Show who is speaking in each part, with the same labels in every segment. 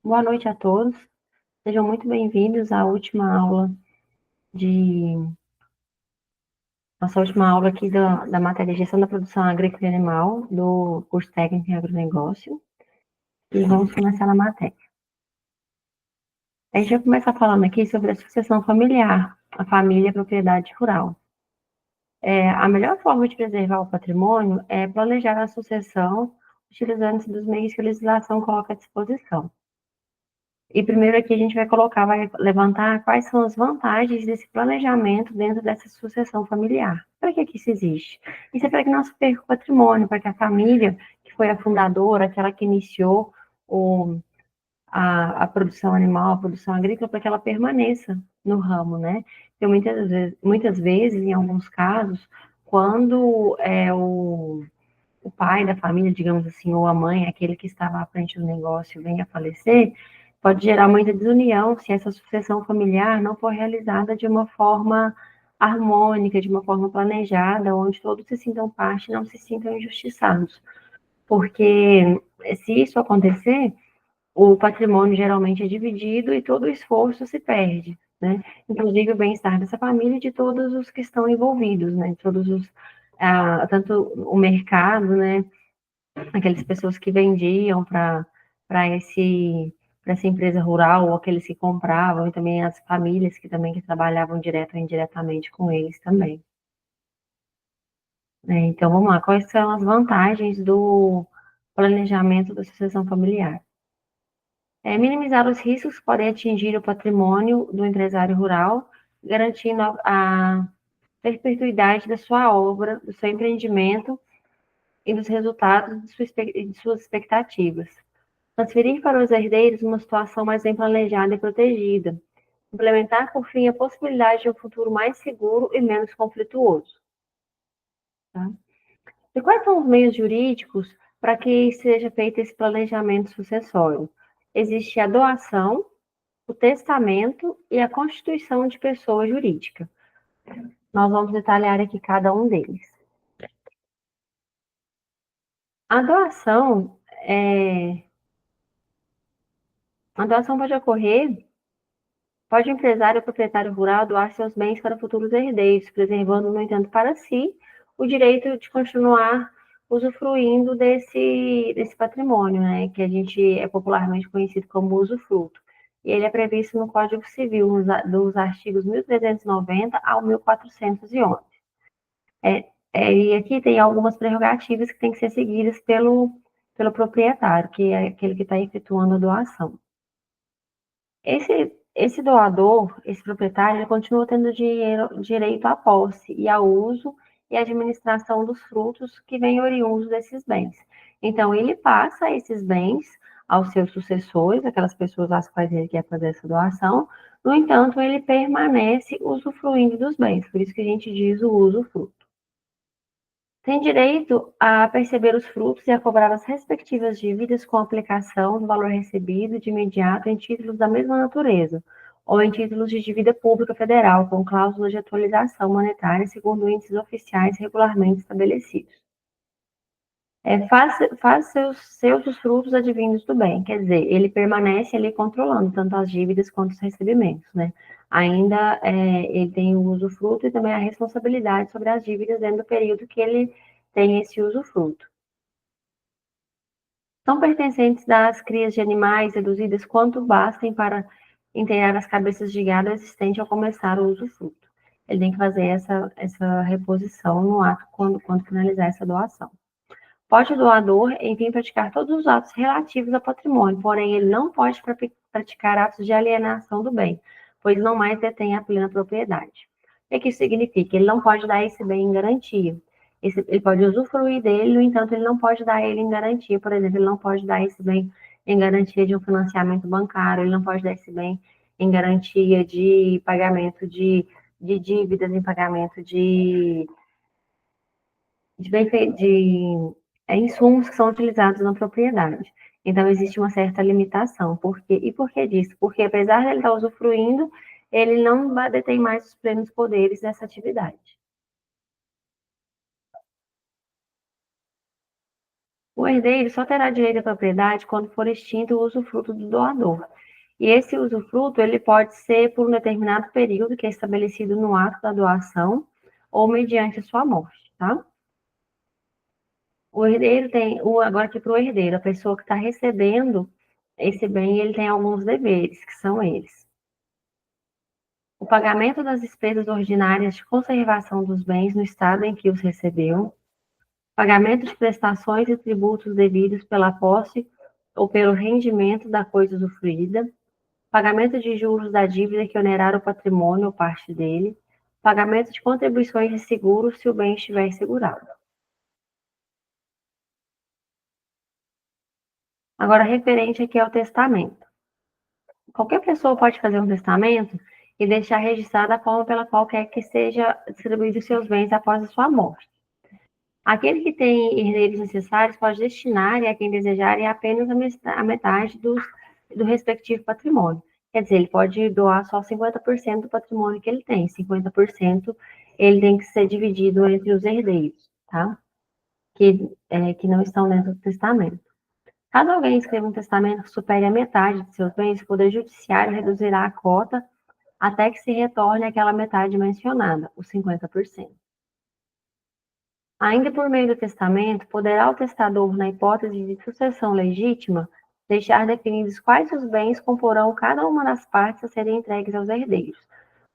Speaker 1: Boa noite a todos. Sejam muito bem-vindos à última aula de nossa última aula aqui da matéria Gestão da Produção Agrícola e Animal, do curso técnico em agronegócio. E vamos começar a matéria. A gente vai começar falando aqui sobre a sucessão familiar, a família e a propriedade rural. A melhor forma de preservar o patrimônio é planejar a sucessão utilizando-se dos meios que a legislação coloca à disposição. E primeiro aqui a gente vai levantar quais são as vantagens desse planejamento dentro dessa sucessão familiar. Para que isso existe? Isso é para que não se perca o patrimônio, para que a família, que foi a fundadora, aquela que iniciou a produção animal, a produção agrícola, para que ela permaneça no ramo, né? Então, muitas vezes, em alguns casos, quando o pai da família, digamos assim, ou a mãe, aquele que estava à frente do negócio, venha a falecer, pode gerar muita desunião se essa sucessão familiar não for realizada de uma forma harmônica, de uma forma planejada, onde todos se sintam parte e não se sintam injustiçados. Porque se isso acontecer, o patrimônio geralmente é dividido e todo o esforço se perde, né? Inclusive o bem-estar dessa família e de todos os que estão envolvidos, né? Tanto o mercado, né? Aquelas pessoas que vendiam para esse para essa empresa rural, ou aqueles que compravam, e também as famílias que trabalhavam direto ou indiretamente com eles também. Então, vamos lá, quais são as vantagens do planejamento da sucessão familiar? Minimizar os riscos que podem atingir o patrimônio do empresário rural, garantindo a perpetuidade da sua obra, do seu empreendimento e dos resultados de suas expectativas. Transferir para os herdeiros uma situação mais bem planejada e protegida. Implementar, por fim, a possibilidade de um futuro mais seguro e menos conflituoso. Tá? E quais são os meios jurídicos para que seja feito esse planejamento sucessório? Existe a doação, o testamento e a constituição de pessoa jurídica. Nós vamos detalhar aqui cada um deles. A doação, a doação pode o empresário ou proprietário rural doar seus bens para futuros herdeiros, preservando, no entanto, para si o direito de continuar usufruindo desse patrimônio, né, que a gente é popularmente conhecido como usufruto. E ele é previsto no Código Civil, dos artigos 1390 ao 1411. E aqui tem algumas prerrogativas que têm que ser seguidas pelo proprietário, que é aquele que está efetuando a doação. Esse doador, esse proprietário, ele continua tendo direito à posse e ao uso e administração dos frutos que vêm oriundos desses bens. Então, ele passa esses bens aos seus sucessores, aquelas pessoas às quais ele quer fazer essa doação. No entanto, ele permanece usufruindo dos bens, por isso que a gente diz o usufruto. Tem direito a perceber os frutos e a cobrar as respectivas dívidas com aplicação do valor recebido de imediato em títulos da mesma natureza, ou em títulos de dívida pública federal, com cláusulas de atualização monetária segundo índices oficiais regularmente estabelecidos. Faz seus os frutos advindos do bem, quer dizer, ele permanece ali controlando tanto as dívidas quanto os recebimentos, né? Ainda ele tem o usufruto e também a responsabilidade sobre as dívidas dentro do período que ele tem esse usufruto. São pertencentes das crias de animais reduzidas quanto bastem para inteirar as cabeças de gado existente ao começar o usufruto. Ele tem que fazer essa reposição no ato quando finalizar essa doação. Pode o doador, enfim, praticar todos os atos relativos ao patrimônio, porém ele não pode praticar atos de alienação do bem, pois não mais detém a plena propriedade. O que isso significa? Ele não pode dar esse bem em garantia. Ele pode usufruir dele, no entanto, ele não pode dar ele em garantia. Por exemplo, ele não pode dar esse bem em garantia de um financiamento bancário, ele não pode dar esse bem em garantia de pagamento de dívidas, em pagamento de insumos que são utilizados na propriedade. Então, existe uma certa limitação. Por quê? E por que disso? Porque, apesar de ele estar usufruindo, ele não detém mais os plenos poderes dessa atividade. O herdeiro só terá direito à propriedade quando for extinto o usufruto do doador. E esse usufruto ele pode ser por um determinado período que é estabelecido no ato da doação ou mediante a sua morte, tá? O herdeiro agora aqui para o herdeiro, a pessoa que está recebendo esse bem, ele tem alguns deveres, que são eles: o pagamento das despesas ordinárias de conservação dos bens no estado em que os recebeu, pagamento de prestações e tributos devidos pela posse ou pelo rendimento da coisa usufruída, pagamento de juros da dívida que onerar o patrimônio ou parte dele, pagamento de contribuições de seguro se o bem estiver segurado. Agora, referente aqui ao testamento. Qualquer pessoa pode fazer um testamento e deixar registrada a forma pela qual quer que seja distribuídos seus bens após a sua morte. Aquele que tem herdeiros necessários pode destinar, e a quem desejar, apenas a metade do respectivo patrimônio. Quer dizer, ele pode doar só 50% do patrimônio que ele tem, 50% ele tem que ser dividido entre os herdeiros, tá? Que não estão dentro do testamento. Caso alguém escreva um testamento que supere a metade de seus bens, o Poder Judiciário reduzirá a cota até que se retorne aquela metade mencionada, os 50%. Ainda por meio do testamento, poderá o testador, na hipótese de sucessão legítima, deixar definidos quais os bens comporão cada uma das partes a serem entregues aos herdeiros.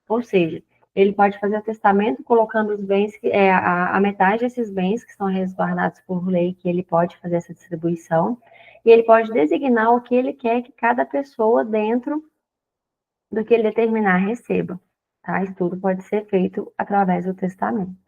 Speaker 1: Ou seja, ele pode fazer o testamento colocando os bens, a metade desses bens que são resguardados por lei, que ele pode fazer essa distribuição, e ele pode designar o que ele quer que cada pessoa, dentro do que ele determinar, receba. Tá? Isso tudo pode ser feito através do testamento.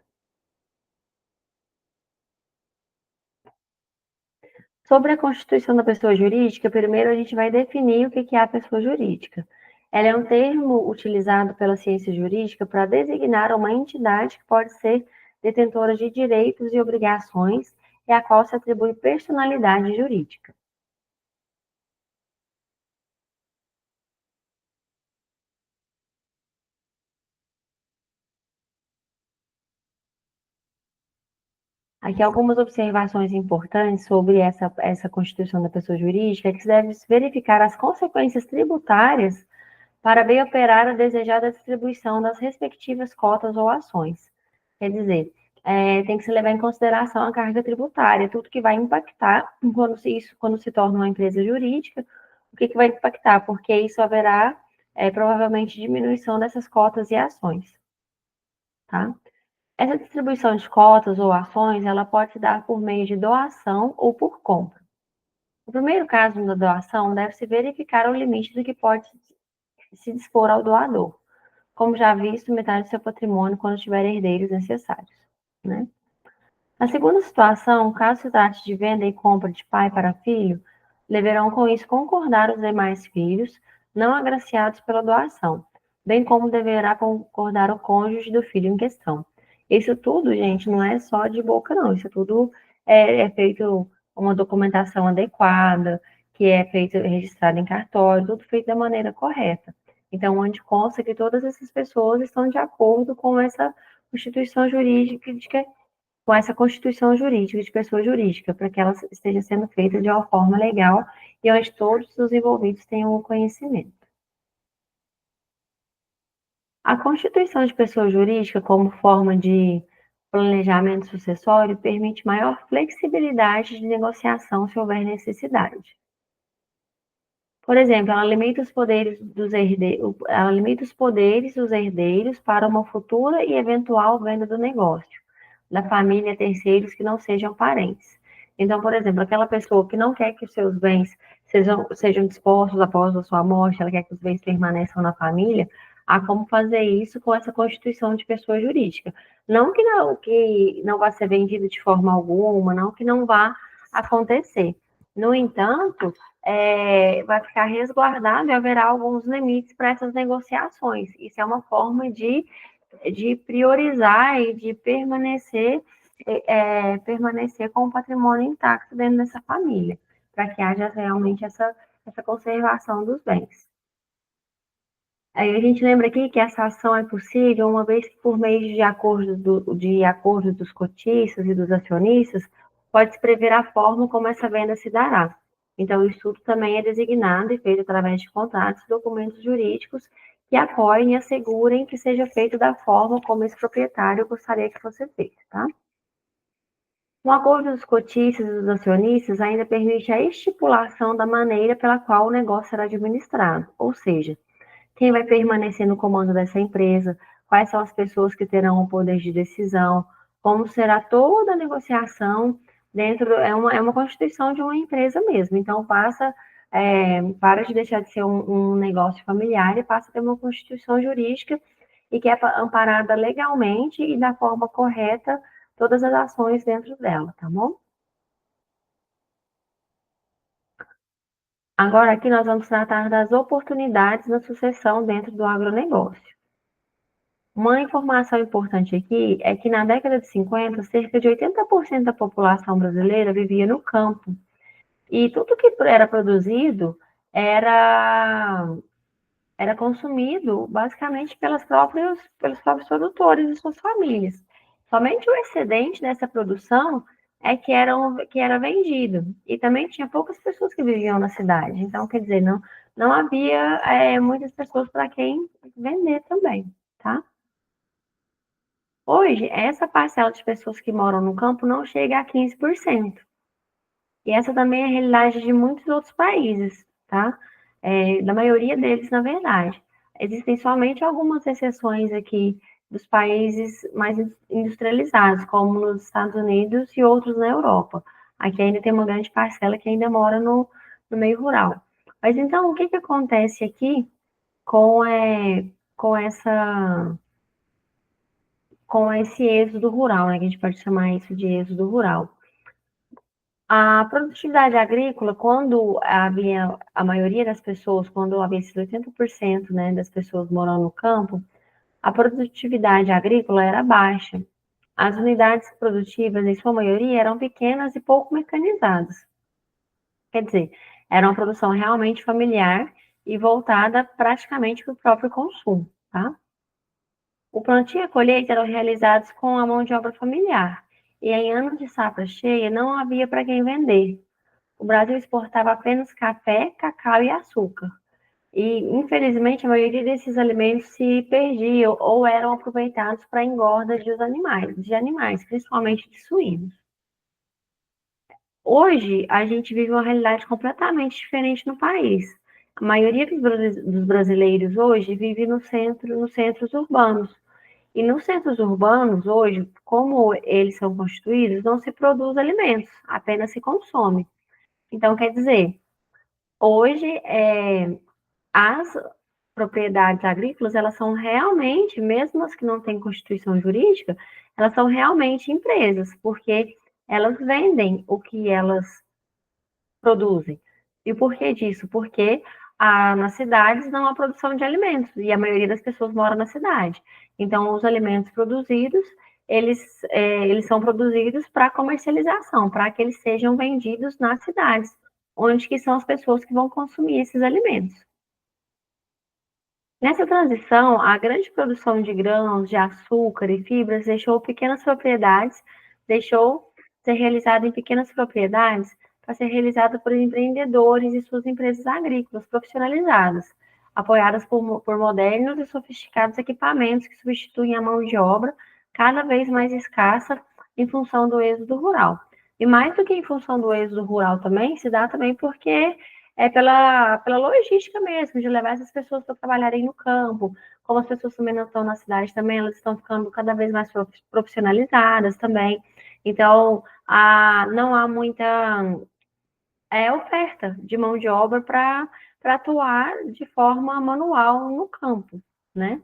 Speaker 1: Sobre a constituição da pessoa jurídica, primeiro a gente vai definir o que é a pessoa jurídica. Ela é um termo utilizado pela ciência jurídica para designar uma entidade que pode ser detentora de direitos e obrigações e a qual se atribui personalidade jurídica. Aqui algumas observações importantes sobre essa constituição da pessoa jurídica, que se deve verificar as consequências tributárias para bem operar a desejada distribuição das respectivas cotas ou ações. Quer dizer, tem que se levar em consideração a carga tributária, tudo que vai impactar quando se torna uma empresa jurídica, o que vai impactar, porque isso haverá provavelmente diminuição dessas cotas e ações, tá? Essa distribuição de cotas ou ações, ela pode se dar por meio de doação ou por compra. No primeiro caso da doação, deve-se verificar o limite do que pode se dispor ao doador, como já visto, metade do seu patrimônio quando tiver herdeiros necessários, né? Na segunda situação, caso se trate de venda e compra de pai para filho, deverão com isso concordar os demais filhos, não agraciados pela doação, bem como deverá concordar o cônjuge do filho em questão. Isso tudo, gente, não é só de boca, não. Isso tudo é feito uma documentação adequada, que é feito, registrado em cartório, tudo feito da maneira correta. Então, onde consta que todas essas pessoas estão de acordo com essa constituição jurídica com essa constituição jurídica de pessoa jurídica, para que ela esteja sendo feita de uma forma legal e onde todos os envolvidos tenham o conhecimento. A constituição de pessoa jurídica, como forma de planejamento sucessório, permite maior flexibilidade de negociação se houver necessidade. Por exemplo, ela limita os poderes dos herdeiros para uma futura e eventual venda do negócio, da família a terceiros que não sejam parentes. Então, por exemplo, aquela pessoa que não quer que os seus bens sejam dispostos após a sua morte, ela quer que os bens permaneçam na família, há como fazer isso com essa constituição de pessoa jurídica. Não que não vá ser vendido de forma alguma, não que não vá acontecer. No entanto, vai ficar resguardado e haverá alguns limites para essas negociações. Isso é uma forma de priorizar e de permanecer com o patrimônio intacto dentro dessa família, para que haja realmente essa conservação dos bens. Aí a gente lembra aqui que essa ação é possível uma vez que, por meio de acordo dos cotistas e dos acionistas, pode-se prever a forma como essa venda se dará. Então, o estudo também é designado e feito através de contratos e documentos jurídicos que apoiem e assegurem que seja feito da forma como esse proprietário gostaria que fosse feito, tá? Um acordo dos cotistas e dos acionistas ainda permite a estipulação da maneira pela qual o negócio será administrado, ou seja, quem vai permanecer no comando dessa empresa, quais são as pessoas que terão o poder de decisão, como será toda a negociação dentro, é uma constituição de uma empresa mesmo, então para de deixar de ser um negócio familiar e passa a ter uma constituição jurídica e que é amparada legalmente e da forma correta todas as ações dentro dela, tá bom? Agora aqui nós vamos tratar das oportunidades na sucessão dentro do agronegócio. Uma informação importante aqui é que na década de 50, cerca de 80% da população brasileira vivia no campo. E tudo que era produzido era, era consumido basicamente pelos próprios produtores e suas famílias. Somente o excedente dessa produção é que era vendido. E também tinha poucas pessoas que viviam na cidade. Então, quer dizer, não havia muitas pessoas para quem vender também, tá? Hoje, essa parcela de pessoas que moram no campo não chega a 15%. E essa também é a realidade de muitos outros países, tá? Da maioria deles, na verdade. Existem somente algumas exceções aqui dos países mais industrializados, como nos Estados Unidos e outros na Europa. Aqui ainda tem uma grande parcela que ainda mora no meio rural. Mas então, o que acontece aqui com, com essa com esse êxodo rural, né, que a gente pode chamar isso de êxodo rural. A produtividade agrícola, quando havia a maioria das pessoas, quando havia esses 80%, né, das pessoas morando no campo, a produtividade agrícola era baixa. As unidades produtivas, em sua maioria, eram pequenas e pouco mecanizadas. Quer dizer, era uma produção realmente familiar e voltada praticamente para o próprio consumo, tá? O plantio e a colheita eram realizados com a mão de obra familiar, e em anos de safra cheia não havia para quem vender. O Brasil exportava apenas café, cacau e açúcar. E, infelizmente, a maioria desses alimentos se perdiam ou eram aproveitados para engorda de animais, principalmente de suínos. Hoje, a gente vive uma realidade completamente diferente no país. A maioria dos brasileiros hoje vive nos centros urbanos. E nos centros urbanos, hoje, como eles são constituídos, não se produz alimentos, apenas se consome. Então, quer dizer, hoje, as propriedades agrícolas, elas são realmente, mesmo as que não têm constituição jurídica, elas são realmente empresas, porque elas vendem o que elas produzem. E por que disso? Porque nas cidades não há produção de alimentos, e a maioria das pessoas mora na cidade. Então, os alimentos produzidos, eles são produzidos para comercialização, para que eles sejam vendidos nas cidades, onde que são as pessoas que vão consumir esses alimentos. Nessa transição, a grande produção de grãos, de açúcar e fibras deixou ser realizada em pequenas propriedades para ser realizada por empreendedores e suas empresas agrícolas profissionalizadas, apoiadas por modernos e sofisticados equipamentos que substituem a mão de obra cada vez mais escassa em função do êxodo rural. E mais do que em função do êxodo rural também, se dá também porque pela logística mesmo, de levar essas pessoas para trabalharem no campo. Como as pessoas também não estão na cidade também, elas estão ficando cada vez mais profissionalizadas também. Então, não há muita oferta de mão de obra para atuar de forma manual no campo, né?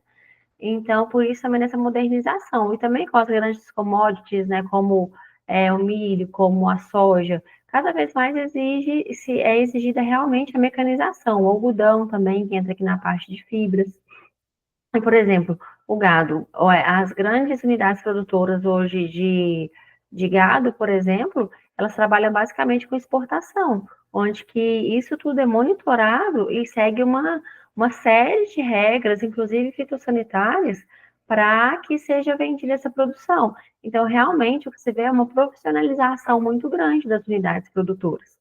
Speaker 1: Então, por isso também nessa modernização. E também com as grandes commodities, né, como o milho, como a soja, cada vez mais é exigida realmente a mecanização. O algodão também, que entra aqui na parte de fibras. E, por exemplo, o gado, as grandes unidades produtoras hoje de gado, por exemplo, elas trabalham basicamente com exportação, onde que isso tudo é monitorado e segue uma série de regras, inclusive fitossanitárias, para que seja vendida essa produção. Então, realmente, o que você vê é uma profissionalização muito grande das unidades produtoras.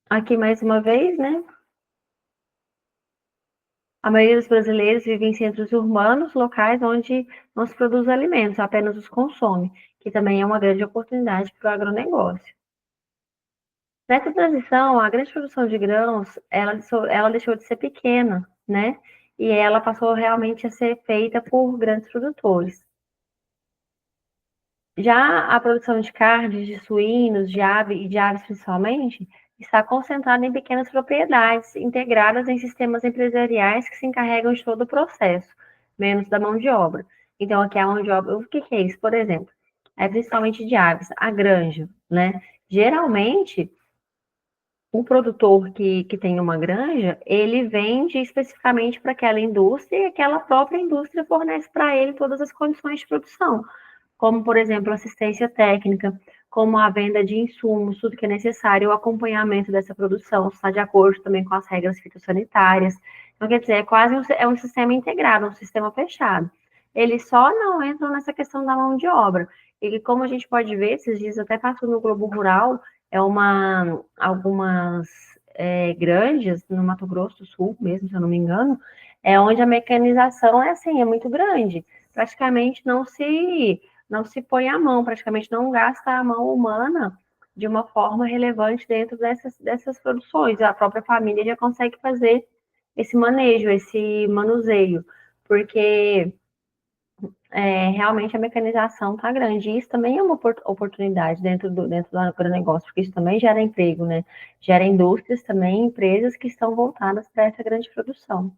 Speaker 1: Aqui, mais uma vez, né? A maioria dos brasileiros vive em centros urbanos, locais onde não se produz alimentos, apenas os consome, que também é uma grande oportunidade para o agronegócio. Nessa transição, a grande produção de grãos, ela deixou de ser pequena, né? E ela passou realmente a ser feita por grandes produtores. Já a produção de carnes, de suínos, de aves principalmente, está concentrada em pequenas propriedades, integradas em sistemas empresariais que se encarregam de todo o processo, menos da mão de obra. Então, aqui a mão de obra, o que é isso? Por exemplo, é principalmente de aves, a granja, né? Geralmente, o produtor que tem uma granja, ele vende especificamente para aquela indústria e aquela própria indústria fornece para ele todas as condições de produção, como, por exemplo, assistência técnica, como a venda de insumos, tudo que é necessário, o acompanhamento dessa produção, está de acordo também com as regras fitossanitárias. Então, quer dizer, é quase um sistema integrado, um sistema fechado. Eles só não entram nessa questão da mão de obra. E como a gente pode ver, esses dias até passou no Globo Rural, algumas grandes, no Mato Grosso do Sul mesmo, se eu não me engano, é onde a mecanização é assim, é muito grande. Praticamente não se põe a mão, praticamente não gasta a mão humana de uma forma relevante dentro dessas produções. A própria família já consegue fazer esse manejo, esse manuseio, porque realmente a mecanização está grande. E isso também é uma oportunidade dentro do agronegócio, porque isso também gera emprego, né? Gera indústrias também, empresas que estão voltadas para essa grande produção.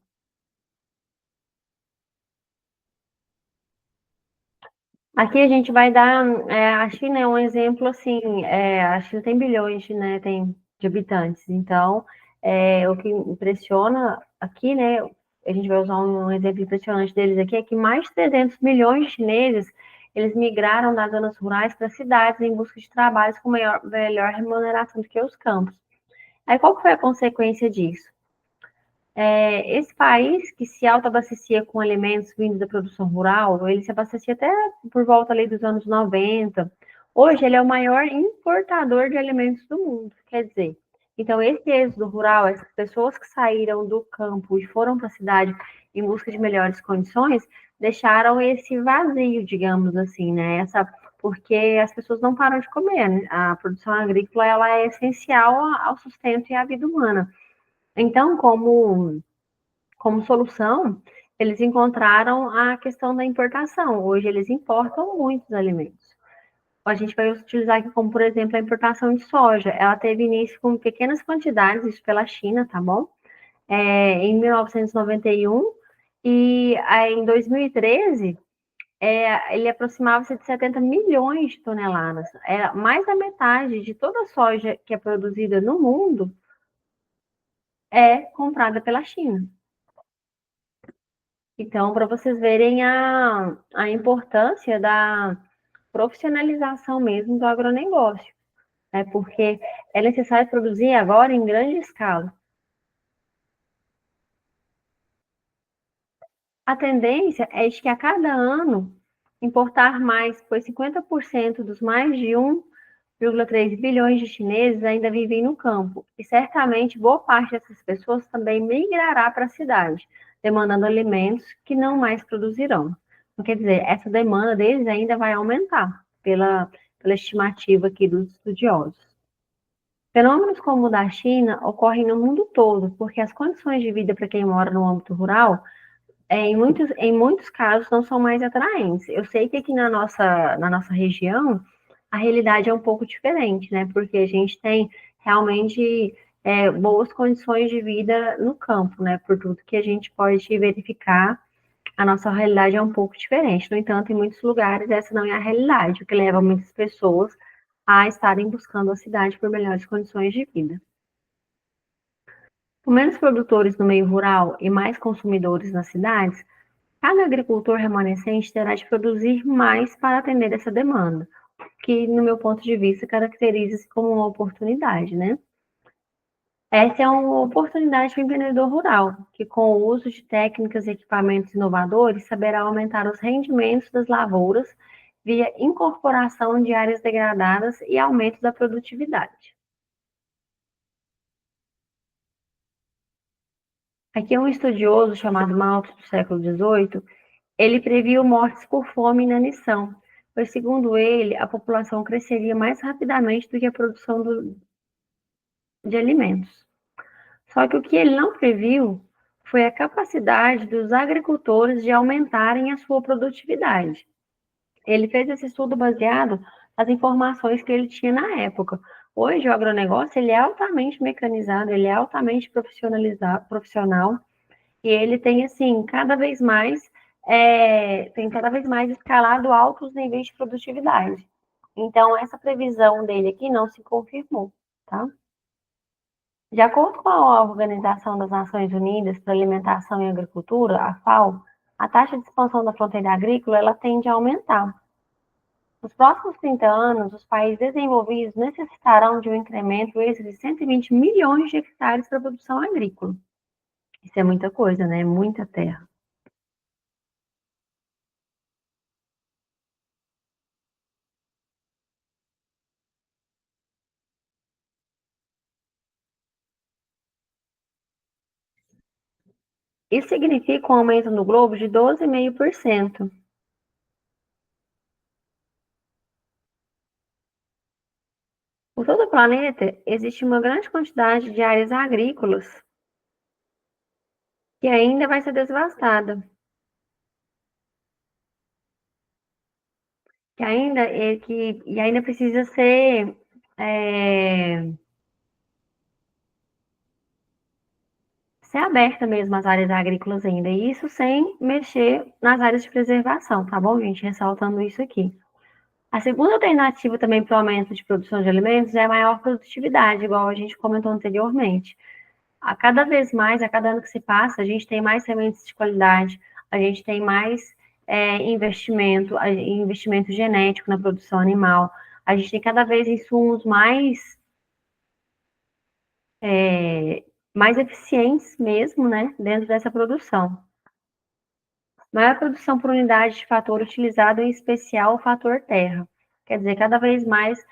Speaker 1: Aqui a gente vai dar, a China é um exemplo assim, a China tem bilhões, né, de habitantes, então o que impressiona aqui, né, a gente vai usar um exemplo impressionante deles aqui, é que mais de 300 milhões de chineses, eles migraram das zonas rurais para cidades em busca de trabalhos com melhor remuneração do que os campos. Aí qual que foi a consequência disso? Esse país que se autoabastecia com alimentos vindos da produção rural, ele se abastecia até por volta ali dos anos 90. Hoje ele é o maior importador de alimentos do mundo, quer dizer. Então, esse êxodo rural, essas pessoas que saíram do campo e foram para a cidade em busca de melhores condições, deixaram esse vazio, digamos assim, né? Porque as pessoas não param de comer, né? A produção agrícola ela é essencial ao sustento e à vida humana. Então, como solução, eles encontraram a questão da importação. Hoje eles importam muitos alimentos. A gente vai utilizar aqui como, por exemplo, a importação de soja. Ela teve início com pequenas quantidades, isso pela China, tá bom? Em 1991 e aí, em 2013 ele aproximava-se de 70 milhões de toneladas. Mais da metade de toda a soja que é produzida no mundo é comprada pela China. Então, para vocês verem a importância da profissionalização mesmo do agronegócio, né? Porque é necessário produzir agora em grande escala. A tendência é de que a cada ano importar mais, pois 50% dos mais de 1,3 bilhões de chineses ainda vivem no campo, e certamente boa parte dessas pessoas também migrará para a cidade, demandando alimentos que não mais produzirão. Então, quer dizer, essa demanda deles ainda vai aumentar, pela estimativa aqui dos estudiosos. Fenômenos como o da China ocorrem no mundo todo, porque as condições de vida para quem mora no âmbito rural em muitos casos não são mais atraentes. Eu sei que aqui na nossa região a realidade é um pouco diferente, né? Porque a gente tem realmente boas condições de vida no campo, né? Por tudo que a gente pode verificar, a nossa realidade é um pouco diferente. No entanto, em muitos lugares essa não é a realidade, o que leva muitas pessoas a estarem buscando a cidade por melhores condições de vida. Com menos produtores no meio rural e mais consumidores nas cidades, cada agricultor remanescente terá de produzir mais para atender essa demanda, que, no meu ponto de vista, caracteriza-se como uma oportunidade, né? Essa é uma oportunidade para o empreendedor rural, que com o uso de técnicas e equipamentos inovadores saberá aumentar os rendimentos das lavouras via incorporação de áreas degradadas e aumento da produtividade. Aqui é um estudioso chamado Malthus, do século XVIII, ele previu mortes por fome e inanição, pois, segundo ele, a população cresceria mais rapidamente do que a produção de alimentos. Só que o que ele não previu foi a capacidade dos agricultores de aumentarem a sua produtividade. Ele fez esse estudo baseado nas informações que ele tinha na época. Hoje, o agronegócio ele é altamente mecanizado, ele é altamente profissionalizado, profissional, e ele tem, assim, cada vez mais escalado altos níveis de produtividade. Então, essa previsão dele aqui não se confirmou, tá? De acordo com a Organização das Nações Unidas para a Alimentação e Agricultura, a FAO, a taxa de expansão da fronteira agrícola ela tende a aumentar. Nos próximos 30 anos, os países desenvolvidos necessitarão de um incremento de 120 milhões de hectares para a produção agrícola. Isso é muita coisa, né? Muita terra. Isso significa um aumento no globo de 12,5%. Por todo o planeta, existe uma grande quantidade de áreas agrícolas que ainda vai ser devastada, que ainda precisa é, ser aberta mesmo as áreas agrícolas ainda, e isso sem mexer nas áreas de preservação, tá bom, gente? Ressaltando isso aqui. A segunda alternativa também para o aumento de produção de alimentos é a maior produtividade, igual a gente comentou anteriormente. A cada vez mais, a cada ano que se passa, a gente tem mais sementes de qualidade, a gente tem mais investimento genético na produção animal, a gente tem cada vez insumos mais eficientes mesmo, né, dentro dessa produção. Maior produção por unidade de fator utilizado, em especial o fator terra. Quer dizer, cada vez mais,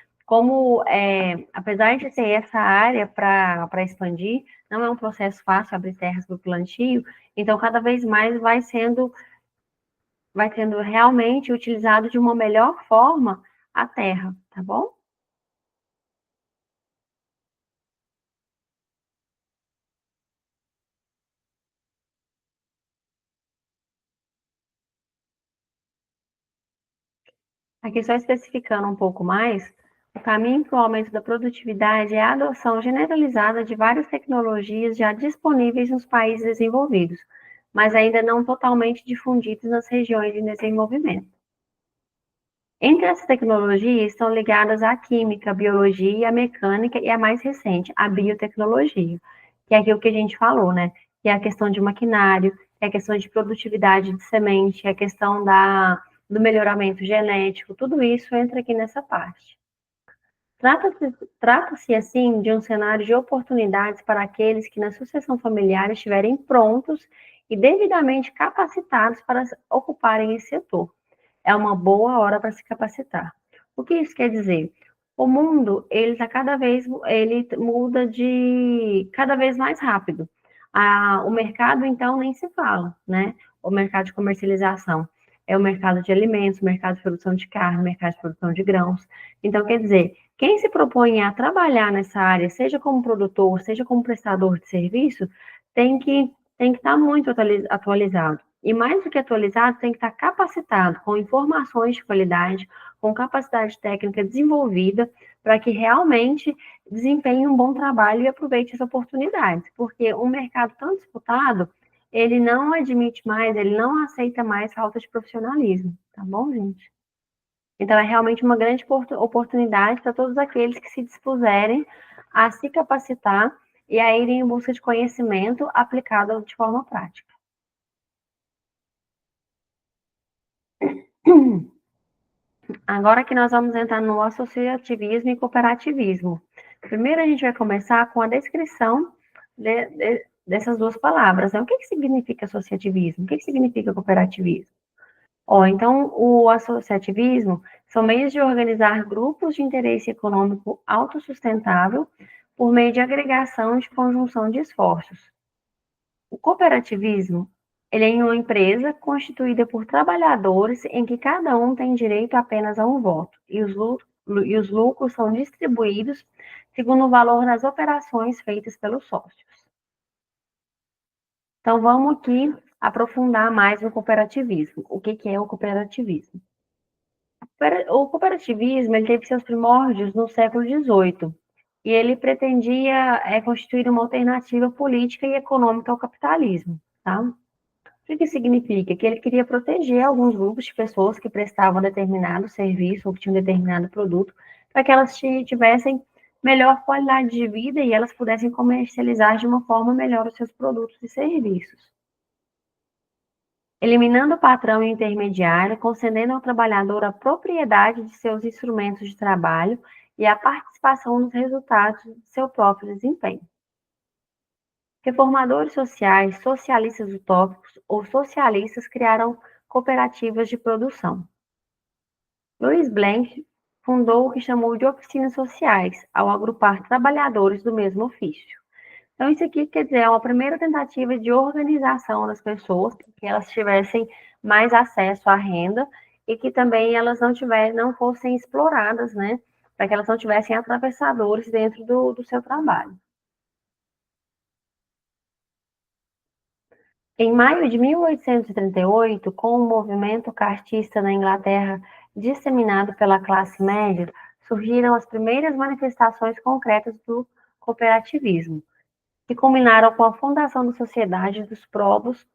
Speaker 1: apesar de ter essa área para expandir, não é um processo fácil abrir terras para o plantio, então cada vez mais vai sendo realmente utilizado de uma melhor forma a terra, tá bom? Aqui só especificando um pouco mais, o caminho para o aumento da produtividade é a adoção generalizada de várias tecnologias já disponíveis nos países desenvolvidos, mas ainda não totalmente difundidas nas regiões em desenvolvimento. Entre essas tecnologias estão ligadas à química, a biologia, a mecânica e a mais recente, a biotecnologia, que é aquilo que a gente falou, né? Que é a questão de maquinário, que é a questão de produtividade de semente, é a questão do melhoramento genético, tudo isso entra aqui nessa parte. Trata-se, assim, de um cenário de oportunidades para aqueles que na sucessão familiar estiverem prontos e devidamente capacitados para ocuparem esse setor. É uma boa hora para se capacitar. O que isso quer dizer? O mundo, ele muda de cada vez mais rápido. O mercado, então, nem se fala, né? O mercado de comercialização é o mercado de alimentos, o mercado de produção de carne, o mercado de produção de grãos. Então, quer dizer, quem se propõe a trabalhar nessa área, seja como produtor, seja como prestador de serviço, tem que, tem que estar muito atualizado. E mais do que atualizado, tem que estar capacitado, com informações de qualidade, com capacidade técnica desenvolvida, para que realmente desempenhe um bom trabalho e aproveite as oportunidades. Porque um mercado tão disputado, ele não admite mais, ele não aceita mais falta de profissionalismo, tá bom, gente? Então, é realmente uma grande oportunidade para todos aqueles que se dispuserem a se capacitar e a irem em busca de conhecimento aplicado de forma prática. Agora que nós vamos entrar no associativismo e cooperativismo. Primeiro, a gente vai começar com a descrição dessas duas palavras, né? O que significa associativismo? O que significa cooperativismo? Então, o associativismo são meios de organizar grupos de interesse econômico autossustentável por meio de agregação e de conjunção de esforços. O cooperativismo, ele é em uma empresa constituída por trabalhadores em que cada um tem direito apenas a um voto, e os lucros são distribuídos segundo o valor das operações feitas pelos sócios. Então, vamos aqui aprofundar mais no cooperativismo. O que é o cooperativismo? O cooperativismo ele teve seus primórdios no século XVIII e ele pretendia constituir uma alternativa política e econômica ao capitalismo. Tá? O que significa? Que ele queria proteger alguns grupos de pessoas que prestavam determinado serviço ou que tinham determinado produto para que elas tivessem melhor qualidade de vida e elas pudessem comercializar de uma forma melhor os seus produtos e serviços. Eliminando o patrão e o intermediário, concedendo ao trabalhador a propriedade de seus instrumentos de trabalho e a participação nos resultados de seu próprio desempenho. Reformadores sociais, socialistas utópicos ou socialistas criaram cooperativas de produção. Louis Blanc fundou o que chamou de oficinas sociais, ao agrupar trabalhadores do mesmo ofício. Então, isso aqui quer dizer, é uma primeira tentativa de organização das pessoas, que elas tivessem mais acesso à renda e que também elas não fossem exploradas, né? Para que elas não tivessem atravessadores dentro do seu trabalho. Em maio de 1838, com o movimento cartista na Inglaterra disseminado pela classe média, surgiram as primeiras manifestações concretas do cooperativismo, que culminaram com a fundação da Sociedade dos Probos,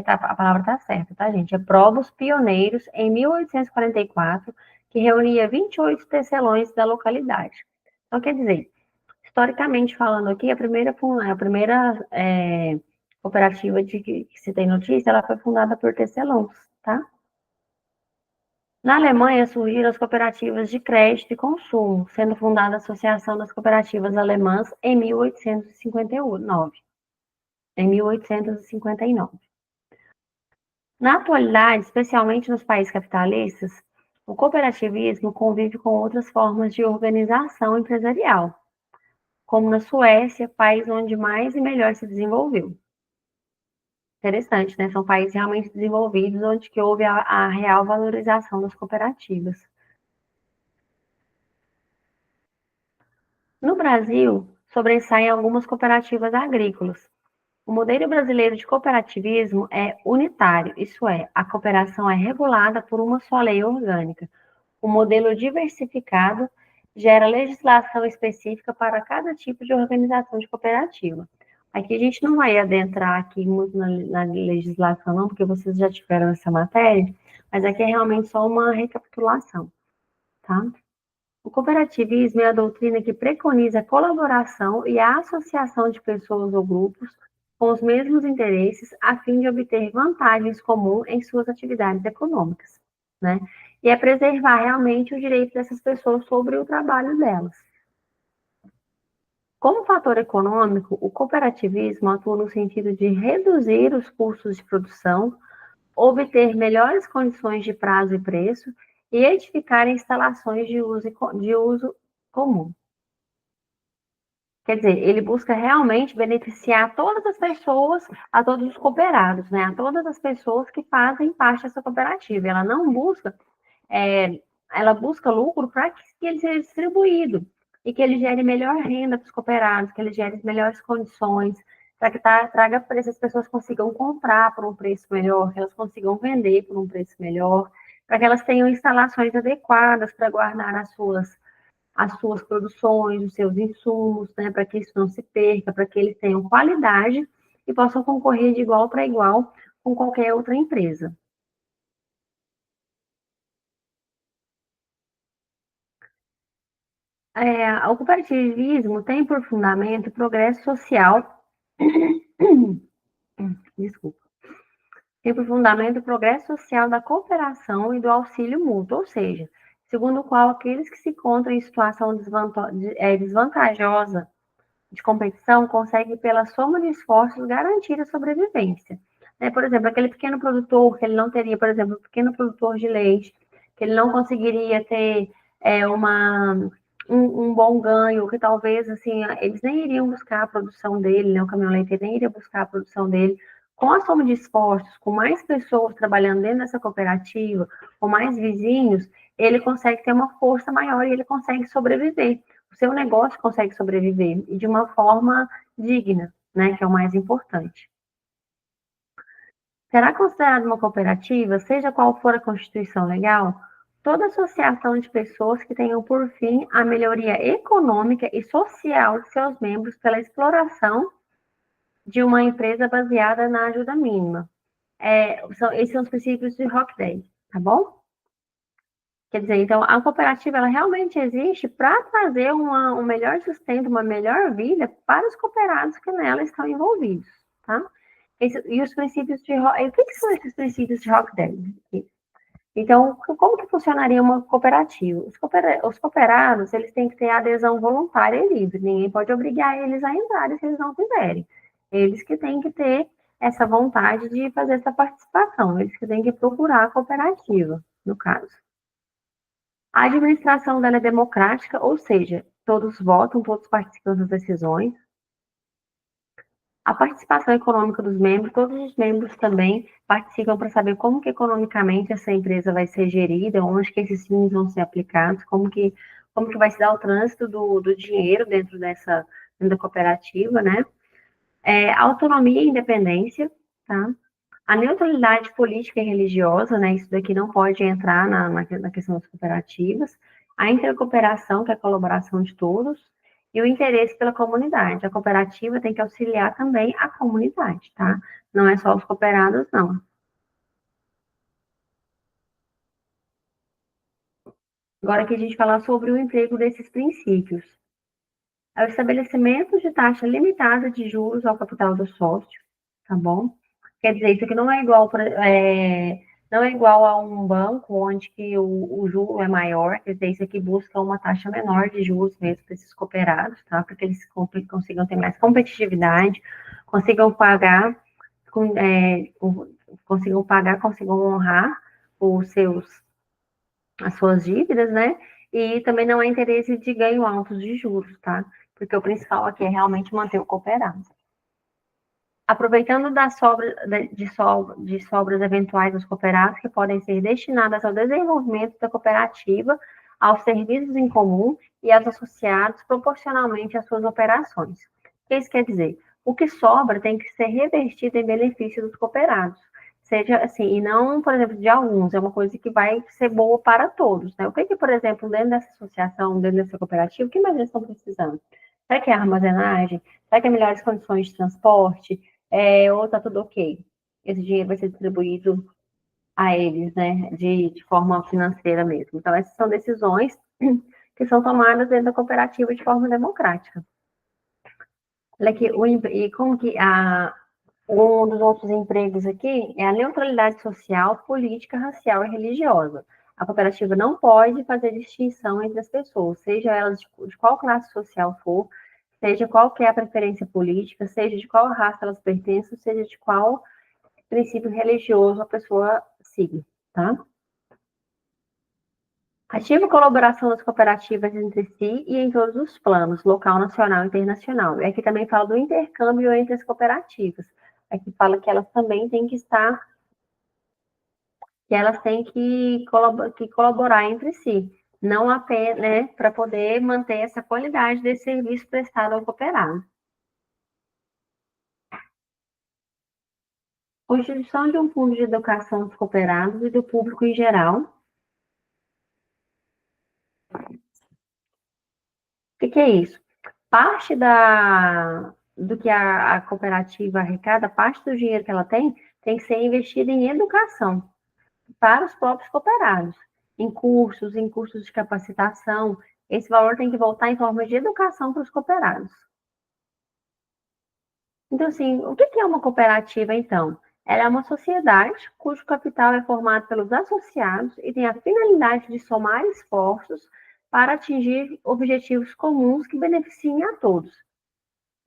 Speaker 1: a palavra está certa, tá, gente? É Probos Pioneiros, em 1844, que reunia 28 tecelões da localidade. Então, quer dizer, historicamente falando aqui, a primeira cooperativa de que se tem notícia, ela foi fundada por tecelões, tá? Na Alemanha surgiram as cooperativas de crédito e consumo, sendo fundada a Associação das Cooperativas Alemãs em 1859. Na atualidade, especialmente nos países capitalistas, o cooperativismo convive com outras formas de organização empresarial, como na Suécia, país onde mais e melhor se desenvolveu. Interessante, né? São países realmente desenvolvidos onde que houve a real valorização das cooperativas. No Brasil, sobressaem algumas cooperativas agrícolas. O modelo brasileiro de cooperativismo é unitário, isso é, a cooperação é regulada por uma só lei orgânica. O modelo diversificado gera legislação específica para cada tipo de organização de cooperativa. Aqui a gente não vai adentrar aqui muito na legislação, não, porque vocês já tiveram essa matéria, mas aqui é realmente só uma recapitulação, tá? O cooperativismo é a doutrina que preconiza a colaboração e a associação de pessoas ou grupos com os mesmos interesses a fim de obter vantagens comuns em suas atividades econômicas, né? E é preservar realmente o direito dessas pessoas sobre o trabalho delas. Como fator econômico, o cooperativismo atua no sentido de reduzir os custos de produção, obter melhores condições de prazo e preço e edificar instalações de uso comum. Quer dizer, ele busca realmente beneficiar todas as pessoas, a todos os cooperados, né? A todas as pessoas que fazem parte dessa cooperativa. Ela não busca, ela busca lucro para que ele seja distribuído e que ele gere melhor renda para os cooperados, que ele gere melhores condições, para que traga para essas pessoas consigam comprar por um preço melhor, que elas consigam vender por um preço melhor, para que elas tenham instalações adequadas para guardar as suas produções, os seus insumos, né, para que isso não se perca, para que eles tenham qualidade e possam concorrer de igual para igual com qualquer outra empresa. O cooperativismo tem por fundamento o progresso social, desculpa, tem por fundamento o progresso social da cooperação e do auxílio mútuo, ou seja, segundo o qual aqueles que se encontram em situação desvantajosa de competição conseguem, pela soma de esforços, garantir a sobrevivência. Por exemplo, aquele pequeno produtor que ele não teria, por exemplo, um pequeno produtor de leite, que ele não conseguiria ter um bom ganho, que talvez assim eles nem iriam buscar a produção dele, né? O caminhão leiteiro nem iria buscar a produção dele. Com a soma de esforços, com mais pessoas trabalhando dentro dessa cooperativa, com mais vizinhos, ele consegue ter uma força maior e ele consegue sobreviver. O seu negócio consegue sobreviver e de uma forma digna, né? Que é o mais importante. Será considerada uma cooperativa, seja qual for a constituição legal, toda associação de pessoas que tenham por fim a melhoria econômica e social de seus membros pela exploração de uma empresa baseada na ajuda mínima. Esses são os princípios de Rochdale, tá bom? Quer dizer, então, a cooperativa ela realmente existe para trazer um melhor sustento, uma melhor vida para os cooperados que nela estão envolvidos, tá? E os princípios de... E o que são esses princípios de Rochdale? Então, como que funcionaria uma cooperativa? Os cooperados, eles têm que ter adesão voluntária e livre. Ninguém pode obrigar eles a entrarem se eles não quiserem. Eles que têm que ter essa vontade de fazer essa participação. Eles que têm que procurar a cooperativa, no caso. A administração dela é democrática, ou seja, todos votam, todos participam das decisões. A participação econômica dos membros, todos os membros também participam para saber como que economicamente essa empresa vai ser gerida, onde que esses fins vão ser aplicados, como que vai se dar o trânsito do dinheiro dentro da cooperativa, né? Autonomia e independência, tá? A neutralidade política e religiosa, né? Isso daqui não pode entrar na questão das cooperativas. A intercooperação, que é a colaboração de todos, e o interesse pela comunidade. A cooperativa tem que auxiliar também a comunidade, tá? Não é só os cooperados, não. Agora que a gente falar sobre o emprego desses princípios. É o estabelecimento de taxa limitada de juros ao capital do sócio, tá bom? Quer dizer, isso aqui não é igual a um banco onde que o juro é maior, quer dizer, isso aqui busca uma taxa menor de juros mesmo para esses cooperados, tá? Para que eles consigam ter mais competitividade, consigam pagar, consigam honrar as suas dívidas, né? E também não há interesse de ganho altos de juros, tá? Porque o principal aqui é realmente manter o cooperado. Aproveitando de sobras eventuais dos cooperados que podem ser destinadas ao desenvolvimento da cooperativa, aos serviços em comum e aos associados proporcionalmente às suas operações. O que isso quer dizer? O que sobra tem que ser revertido em benefício dos cooperados, seja assim, e não, por exemplo, de alguns, é uma coisa que vai ser boa para todos, né? O que, por exemplo, dentro dessa associação, dentro dessa cooperativa, o que mais eles estão precisando? Será que é armazenagem? Será que é melhores condições de transporte? Ou está tudo ok? Esse dinheiro vai ser distribuído a eles, né, de forma financeira mesmo. Então, essas são decisões que são tomadas dentro da cooperativa de forma democrática. Olha aqui, um dos outros empregos aqui é a neutralidade social, política, racial e religiosa. A cooperativa não pode fazer distinção entre as pessoas, seja elas de qual classe social for, seja qual que é a preferência política, seja de qual raça elas pertencem, seja de qual princípio religioso a pessoa siga, tá? Ativa colaboração das cooperativas entre si e em todos os planos, local, nacional e internacional. E aqui também fala do intercâmbio entre as cooperativas. Aqui fala que elas também têm que estar, que elas têm que colaborar entre si, não apenas, né, para poder manter essa qualidade desse serviço prestado ao cooperado. Constituição de um fundo de educação dos cooperados e do público em geral. O que é isso? Parte do que a cooperativa arrecada, parte do dinheiro que ela tem que ser investido em educação para os próprios cooperados, em cursos de capacitação. Esse valor tem que voltar em forma de educação para os cooperados. Então, assim, o que é uma cooperativa, então? Ela é uma sociedade cujo capital é formado pelos associados e tem a finalidade de somar esforços para atingir objetivos comuns que beneficiem a todos.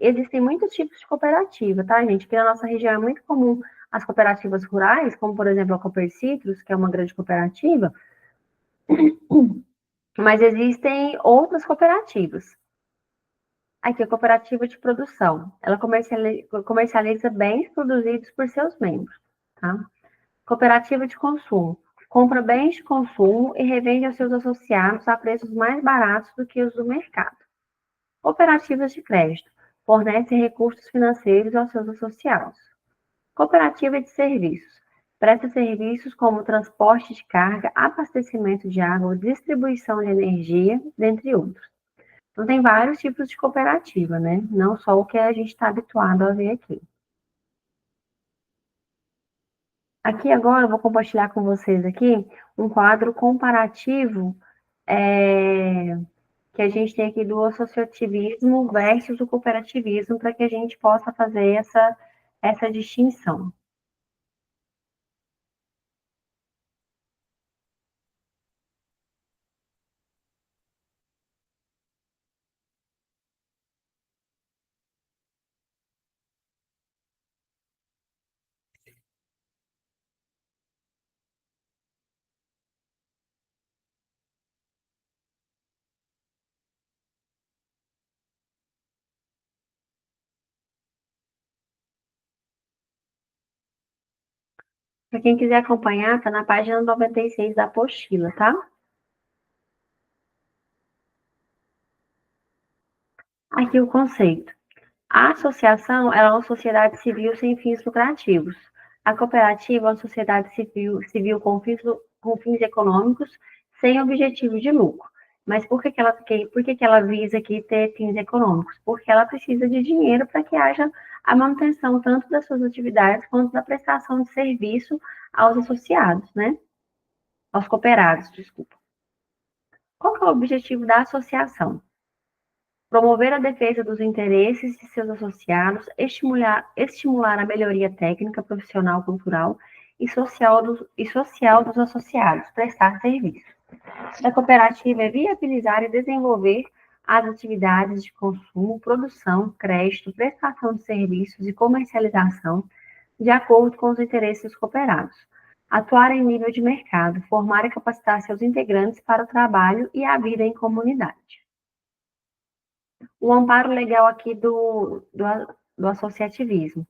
Speaker 1: Existem muitos tipos de cooperativa, tá, gente? Aqui na nossa região é muito comum as cooperativas rurais, como, por exemplo, a Copercitros, que é uma grande cooperativa, mas existem outras cooperativas. Aqui, a cooperativa de produção. Ela comercializa bens produzidos por seus membros, tá? Cooperativa de consumo. Compra bens de consumo e revende aos seus associados a preços mais baratos do que os do mercado. Cooperativas de crédito. Fornece recursos financeiros aos seus associados. Cooperativa de serviços. Presta serviços como transporte de carga, abastecimento de água, distribuição de energia, dentre outros. Então, tem vários tipos de cooperativa, né? Não só o que a gente está habituado a ver aqui. Aqui agora eu vou compartilhar com vocês aqui um quadro comparativo que a gente tem aqui do associativismo versus o cooperativismo para que a gente possa fazer essa distinção. Para quem quiser acompanhar, está na página 96 da apostila, tá? Aqui o conceito. A associação ela é uma sociedade civil sem fins lucrativos. A cooperativa é uma sociedade civil com fins econômicos sem objetivo de lucro. Mas por que ela visa aqui ter fins econômicos? Porque ela precisa de dinheiro para que haja a manutenção tanto das suas atividades quanto da prestação de serviço aos associados, né? Aos cooperados, desculpa. Qual que é o objetivo da associação? Promover a defesa dos interesses de seus associados, estimular a melhoria técnica, profissional, cultural e social dos associados, prestar serviço. A cooperativa é viabilizar e desenvolver as atividades de consumo, produção, crédito, prestação de serviços e comercialização de acordo com os interesses dos cooperados. Atuar em nível de mercado, formar e capacitar seus integrantes para o trabalho e a vida em comunidade. O amparo legal aqui do associativismo.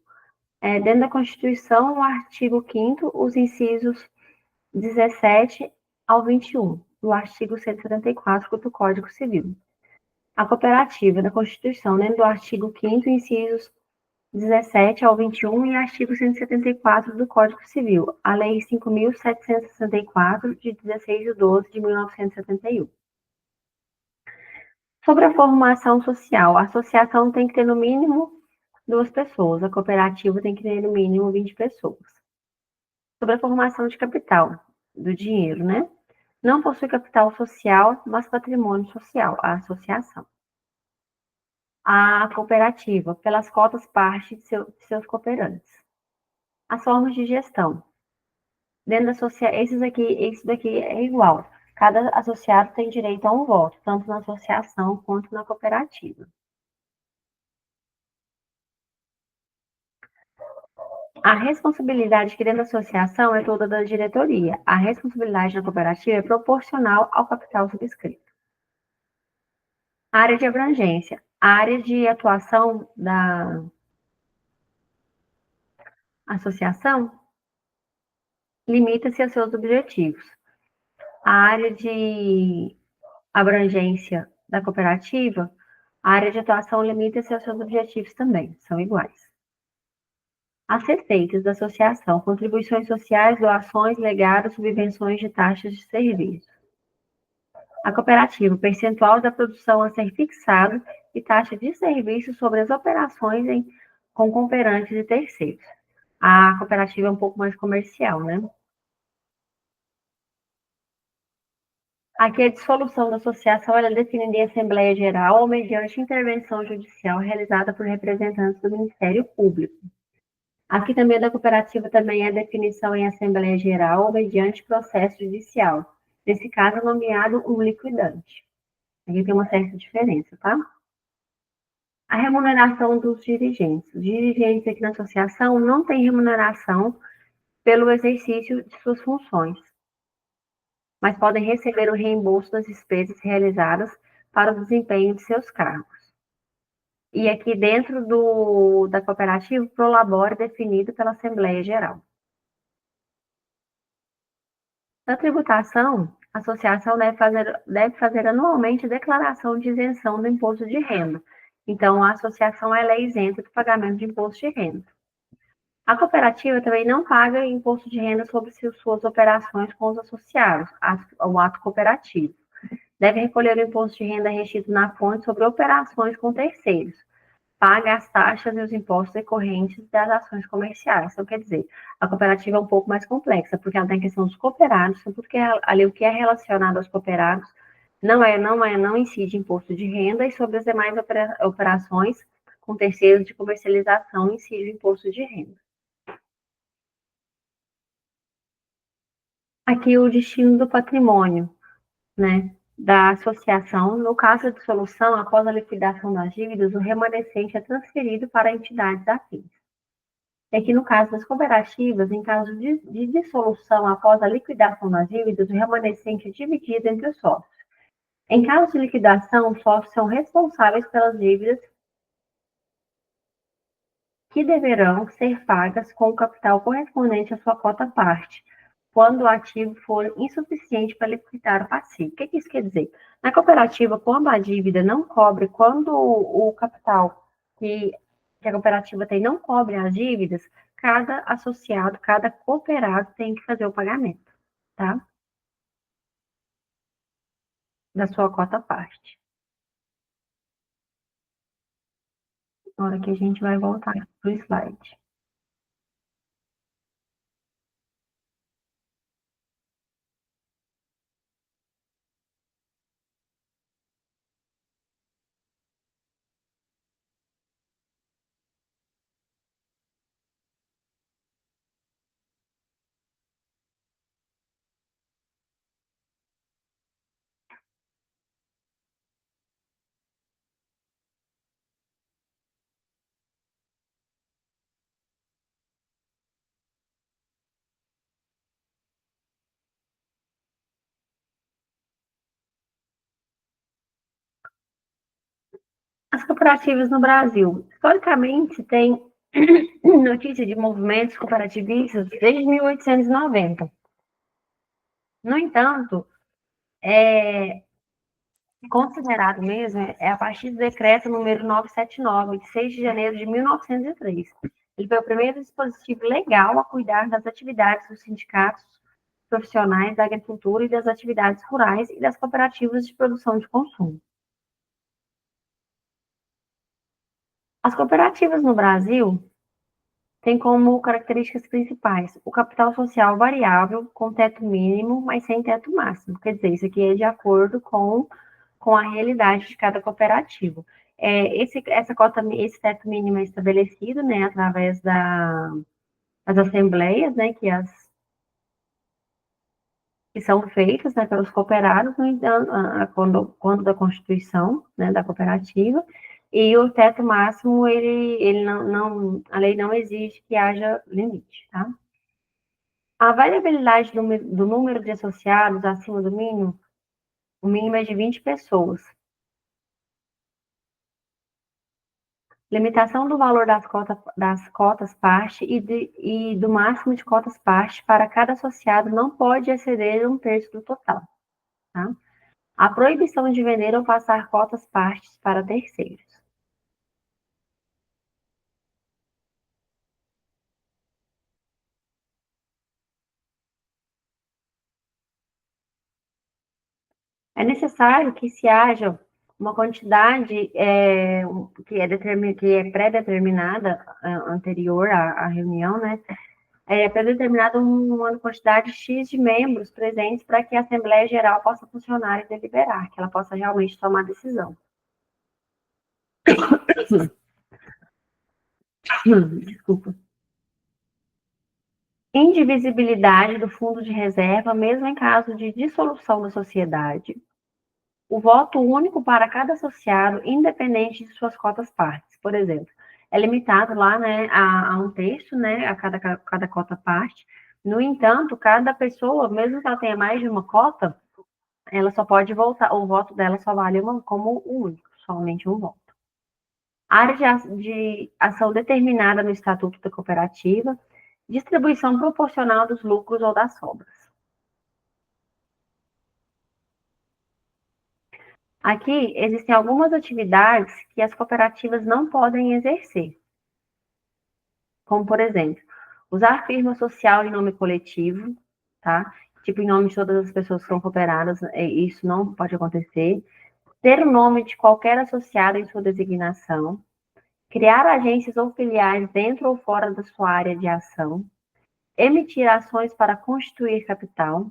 Speaker 1: Dentro da Constituição, o artigo 5º, os incisos 17 ao 21, do artigo 174 do Código Civil. A cooperativa da Constituição, dentro do artigo 5º, incisos 17 ao 21 e artigo 174 do Código Civil, a Lei 5.764, de 16 de 12 de 1971. Sobre a formação social, a associação tem que ter no mínimo 2 pessoas, a cooperativa tem que ter no mínimo 20 pessoas. Sobre a formação de capital, do dinheiro, né? Não possui capital social, mas patrimônio social, a associação. A cooperativa, pelas cotas parte de seus cooperantes. As formas de gestão. Dentro da esse daqui é igual. Cada associado tem direito a um voto, tanto na associação quanto na cooperativa. A responsabilidade aqui dentro da associação é toda da diretoria. A responsabilidade da cooperativa é proporcional ao capital subscrito. Área de abrangência. A área de atuação da associação limita-se aos seus objetivos. A área de abrangência da cooperativa, a área de atuação limita-se aos seus objetivos também, são iguais. As receitas da associação, contribuições sociais, doações, legados, subvenções de taxas de serviço. A cooperativa, percentual da produção a ser fixado e taxa de serviço sobre as operações com cooperantes e terceiros. A cooperativa é um pouco mais comercial, né? Aqui a dissolução da associação ela é definida em Assembleia Geral ou mediante intervenção judicial realizada por representantes do Ministério Público. Aqui também da cooperativa também é definição em Assembleia Geral ou mediante processo judicial. Nesse caso, é nomeado um liquidante. Aqui tem uma certa diferença, tá? A remuneração dos dirigentes. Os dirigentes aqui na associação não têm remuneração pelo exercício de suas funções, mas podem receber o reembolso das despesas realizadas para o desempenho de seus cargos. E aqui dentro da cooperativa, o prolabore definido pela Assembleia Geral. Na tributação, a associação deve fazer anualmente a declaração de isenção do imposto de renda. Então, a associação ela é isenta do pagamento de imposto de renda. A cooperativa também não paga imposto de renda sobre suas operações com os associados, o ato cooperativo. Deve recolher o imposto de renda retido na fonte sobre operações com terceiros. Paga as taxas e os impostos decorrentes das ações comerciais. Então, quer dizer, a cooperativa é um pouco mais complexa, porque ela tem a questão dos cooperados, porque ali o que é relacionado aos cooperados não incide imposto de renda, e sobre as demais operações com terceiros de comercialização incide o imposto de renda. Aqui o destino do patrimônio, né, da associação. No caso de dissolução, após a liquidação das dívidas, o remanescente é transferido para entidades afins. É que no caso das cooperativas, em caso de dissolução após a liquidação das dívidas, o remanescente é dividido entre os sócios. Em caso de liquidação, os sócios são responsáveis pelas dívidas que deverão ser pagas com o capital correspondente à sua cota-parte, quando o ativo for insuficiente para liquidar o passivo. O que isso quer dizer? Na cooperativa, quando a dívida não cobre, quando o capital que a cooperativa tem não cobre as dívidas, cada associado, cada cooperado tem que fazer o pagamento, tá? Da sua cota-parte. Na hora que a gente vai voltar para o slide. As cooperativas no Brasil, historicamente, têm notícia de movimentos cooperativistas desde 1890. No entanto, considerado mesmo a partir do decreto número 979, de 6 de janeiro de 1903. Ele foi o primeiro dispositivo legal a cuidar das atividades dos sindicatos profissionais da agricultura e das atividades rurais e das cooperativas de produção de consumo. As cooperativas no Brasil têm como características principais o capital social variável, com teto mínimo, mas sem teto máximo. Quer dizer, isso aqui é de acordo com a realidade de cada cooperativa. Esse teto mínimo é estabelecido, né, através das assembleias, né, que são feitas, né, pelos cooperados, no entanto, quando da constituição, né, da cooperativa, e o teto máximo, a lei não exige que haja limite, tá? A variabilidade do número de associados acima do mínimo, o mínimo é de 20 pessoas. Limitação do valor das cotas parte e do máximo de cotas parte para cada associado não pode exceder 1/3 do total, tá? A proibição de vender ou passar cotas partes para terceiros. É necessário que se haja uma quantidade que é pré-determinada anterior à reunião, né? É pré-determinada uma quantidade X de membros presentes para que a Assembleia Geral possa funcionar e deliberar, que ela possa realmente tomar decisão. Desculpa. indivisibilidade do fundo de reserva, mesmo em caso de dissolução da sociedade, o voto único para cada associado, independente de suas cotas partes. Por exemplo, é limitado lá, né, a um terço, né, a cada cota parte. No entanto, cada pessoa, mesmo que ela tenha mais de uma cota, ela só pode votar, o voto dela só vale como único, somente um voto. Área de ação determinada no Estatuto da Cooperativa, distribuição proporcional dos lucros ou das sobras. Aqui existem algumas atividades que as cooperativas não podem exercer, como, por exemplo, usar firma social em nome coletivo, tá? Tipo, em nome de todas as pessoas que são cooperadas, isso não pode acontecer. Ter o nome de qualquer associado em sua designação, criar agências ou filiais dentro ou fora da sua área de ação, emitir ações para constituir capital,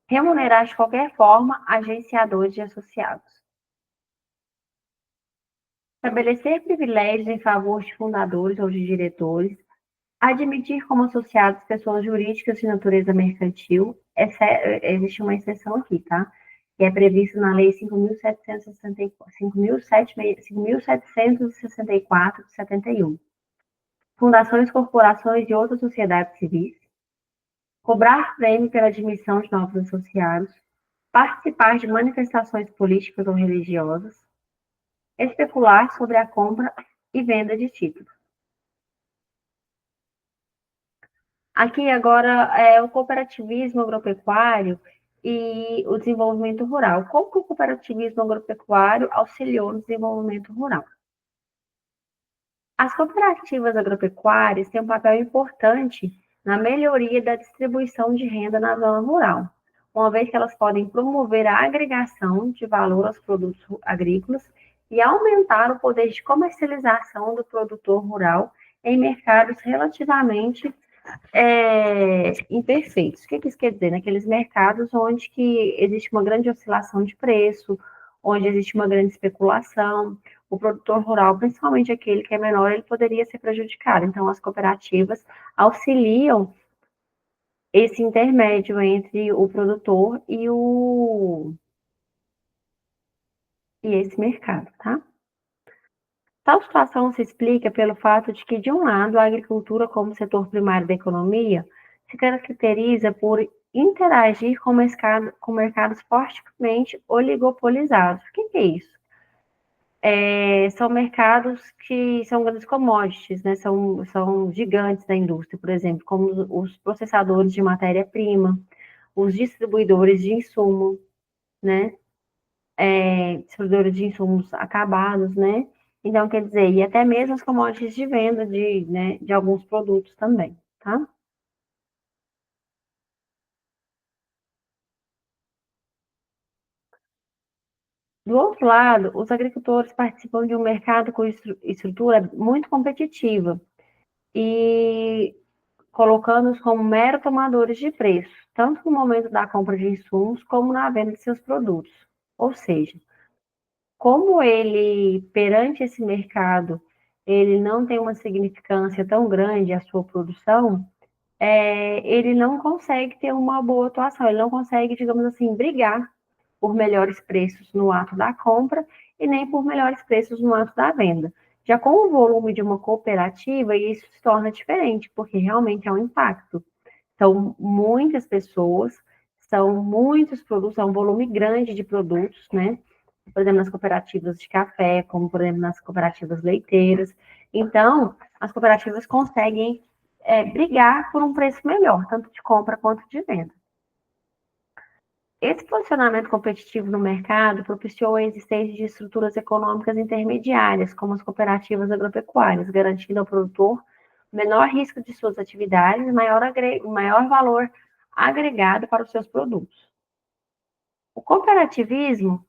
Speaker 1: remunerar de qualquer forma agenciadores de associados. Estabelecer privilégios em favor de fundadores ou de diretores, admitir como associados pessoas jurídicas de natureza mercantil, existe uma exceção aqui, tá? Que é previsto na Lei 5.764 de 71. Fundações, corporações e outras sociedades civis, cobrar prêmio pela admissão de novos associados, participar de manifestações políticas ou religiosas, especular sobre a compra e venda de títulos. Aqui agora é o cooperativismo agropecuário e o desenvolvimento rural. Como que o cooperativismo agropecuário auxiliou no desenvolvimento rural? As cooperativas agropecuárias têm um papel importante na melhoria da distribuição de renda na zona rural, uma vez que elas podem promover a agregação de valor aos produtos agrícolas e aumentar o poder de comercialização do produtor rural em mercados relativamente imperfeitos. O que isso quer dizer? Naqueles mercados onde que existe uma grande oscilação de preço, onde existe uma grande especulação, o produtor rural, principalmente aquele que é menor, ele poderia ser prejudicado. Então, as cooperativas auxiliam esse intermédio entre o produtor e esse mercado, tá? Tal situação se explica pelo fato de que, de um lado, a agricultura, como setor primário da economia, se caracteriza por interagir com mercados fortemente oligopolizados. O que é isso? São mercados que são grandes commodities, né? São gigantes da indústria, por exemplo, como os processadores de matéria-prima, os distribuidores de insumo, né? Distribuidores de insumos acabados, né? Então, quer dizer, e até mesmo as commodities de venda né, de alguns produtos também, tá? Do outro lado, os agricultores participam de um mercado com estrutura muito competitiva e colocando-os como mero tomadores de preço, tanto no momento da compra de insumos como na venda de seus produtos. Ou seja, como ele, perante esse mercado, ele não tem uma significância tão grande a sua produção, ele não consegue ter uma boa atuação, ele não consegue, digamos assim, brigar por melhores preços no ato da compra e nem por melhores preços no ato da venda. Já com o volume de uma cooperativa, isso se torna diferente, porque realmente é um impacto. São muitas pessoas, são muitos produtos, é um volume grande de produtos, né? Por exemplo, nas cooperativas de café, como por exemplo nas cooperativas leiteiras. Então, as cooperativas conseguem brigar por um preço melhor, tanto de compra quanto de venda. Esse posicionamento competitivo no mercado propiciou a existência de estruturas econômicas intermediárias, como as cooperativas agropecuárias, garantindo ao produtor menor risco de suas atividades e maior valor agregado para os seus produtos. O cooperativismo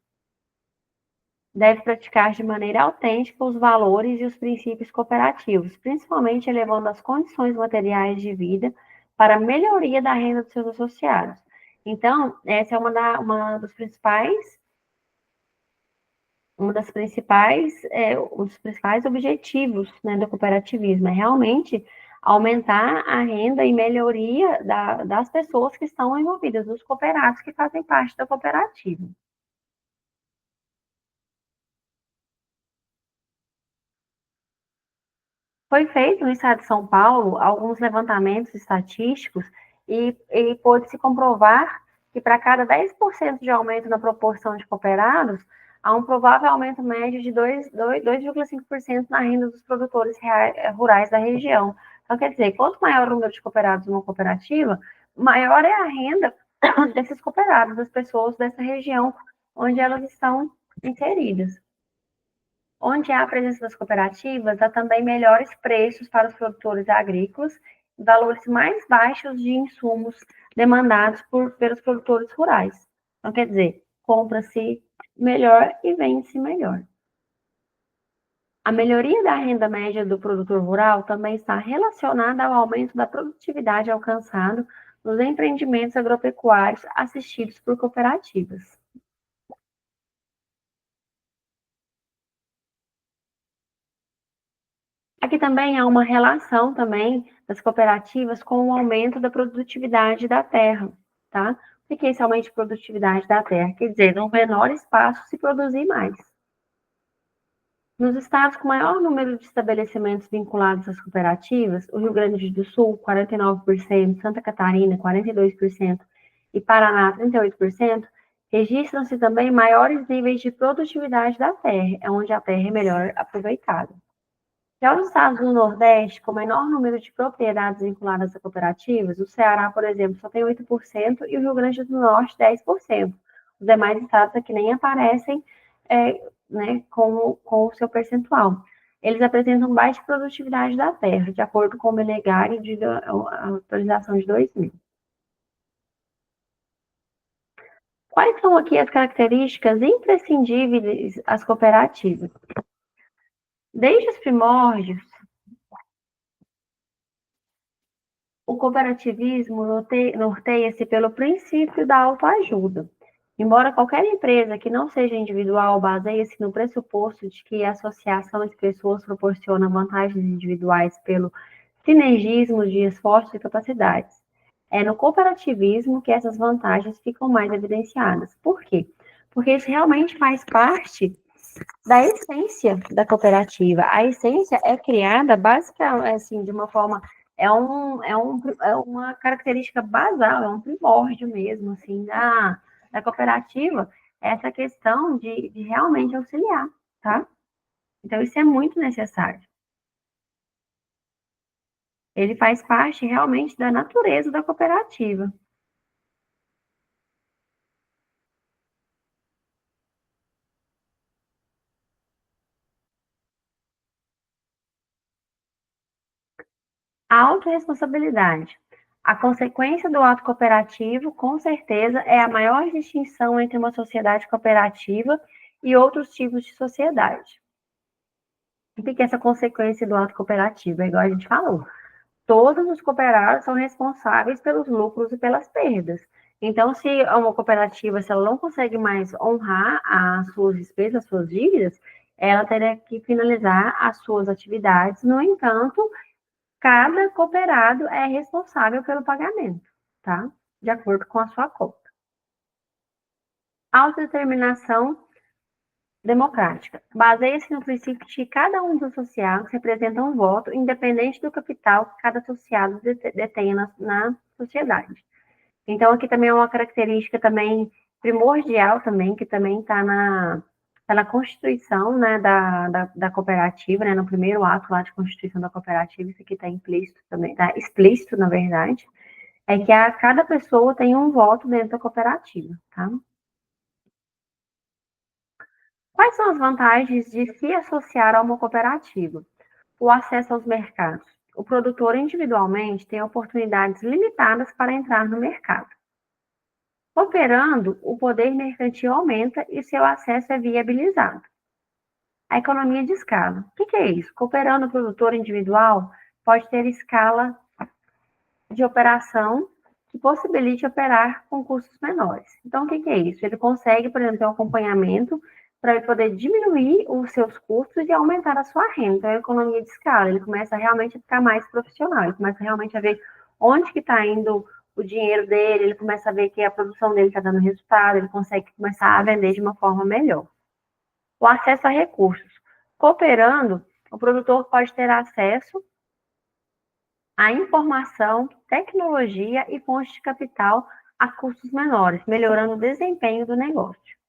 Speaker 1: deve praticar de maneira autêntica os valores e os princípios cooperativos, principalmente elevando as condições materiais de vida para a melhoria da renda dos seus associados. Então, essa é uma dos principais um dos principais objetivos, né, do cooperativismo, é realmente aumentar a renda e melhoria das pessoas que estão envolvidas, dos cooperados que fazem parte da cooperativa. Foi feito no estado de São Paulo alguns levantamentos estatísticos e pôde-se comprovar que para cada 10% de aumento na proporção de cooperados, há um provável aumento médio de 2,5% na renda dos produtores rurais da região. Então, quer dizer, quanto maior o número de cooperados numa cooperativa, maior é a renda desses cooperados, das pessoas dessa região onde elas estão inseridas. Onde há a presença das cooperativas, há também melhores preços para os produtores agrícolas, valores mais baixos de insumos demandados pelos produtores rurais. Então, quer dizer, compra-se melhor e vende-se melhor. A melhoria da renda média do produtor rural também está relacionada ao aumento da produtividade alcançado nos empreendimentos agropecuários assistidos por cooperativas. Aqui também há uma relação também das cooperativas com o aumento da produtividade da terra, tá? O que é esse aumento de produtividade da terra? Quer dizer, no menor espaço se produzir mais. Nos estados com maior número de estabelecimentos vinculados às cooperativas, o Rio Grande do Sul, 49%, Santa Catarina, 42% e Paraná, 38%, registram-se também maiores níveis de produtividade da terra, é onde a terra é melhor aproveitada. Já os estados do Nordeste, com menor número de propriedades vinculadas a cooperativas, o Ceará, por exemplo, só tem 8% e o Rio Grande do Norte, 10%. Os demais estados aqui nem aparecem né, com o seu percentual. Eles apresentam baixa produtividade da terra, de acordo com o Melegari, a atualização de 2000. Quais são aqui as características imprescindíveis das cooperativas? Desde os primórdios, o cooperativismo norteia-se pelo princípio da autoajuda. Embora qualquer empresa que não seja individual baseie-se no pressuposto de que a associação de pessoas proporciona vantagens individuais pelo sinergismo de esforços e capacidades. É no cooperativismo que essas vantagens ficam mais evidenciadas. Por quê? Porque isso realmente faz parte da essência da cooperativa. A essência é criada basicamente assim, de uma forma é uma característica basal, é um primórdio mesmo, assim, da cooperativa, essa questão de realmente auxiliar, tá? Então, isso é muito necessário. Ele faz parte realmente da natureza da cooperativa. A autorresponsabilidade. A consequência do ato cooperativo, com certeza, é a maior distinção entre uma sociedade cooperativa e outros tipos de sociedade. O que é essa consequência do ato cooperativo? É igual a gente falou. Todos os cooperados são responsáveis pelos lucros e pelas perdas. Então, se uma cooperativa, se ela não consegue mais honrar as suas despesas, as suas dívidas, ela teria que finalizar as suas atividades. No entanto, cada cooperado é responsável pelo pagamento, tá? De acordo com a sua conta. Autodeterminação democrática. Baseia-se no princípio de que cada um dos associados representa um voto, independente do capital que cada associado detenha na sociedade. Então, aqui também é uma característica também primordial também, que também está na Constituição, né, da cooperativa, né, no primeiro ato lá de Constituição da cooperativa, isso aqui está implícito também, está explícito, na verdade, é que cada pessoa tem um voto dentro da cooperativa, tá? Quais são as vantagens de se associar a uma cooperativa? O acesso aos mercados. O produtor individualmente tem oportunidades limitadas para entrar no mercado. Operando, o poder mercantil aumenta e seu acesso é viabilizado. A economia de escala. O que é isso? Cooperando o produtor individual pode ter escala de operação que possibilite operar com custos menores. Então, o que é isso? Ele consegue, por exemplo, ter um acompanhamento para ele poder diminuir os seus custos e aumentar a sua renda. Então, é a economia de escala, ele começa realmente a ficar mais profissional, ele começa realmente a ver onde que está indo o dinheiro dele, ele começa a ver que a produção dele está dando resultado, ele consegue começar a vender de uma forma melhor. O acesso a recursos. Cooperando, o produtor pode ter acesso à informação, tecnologia e fontes de capital a custos menores, melhorando o desempenho do negócio.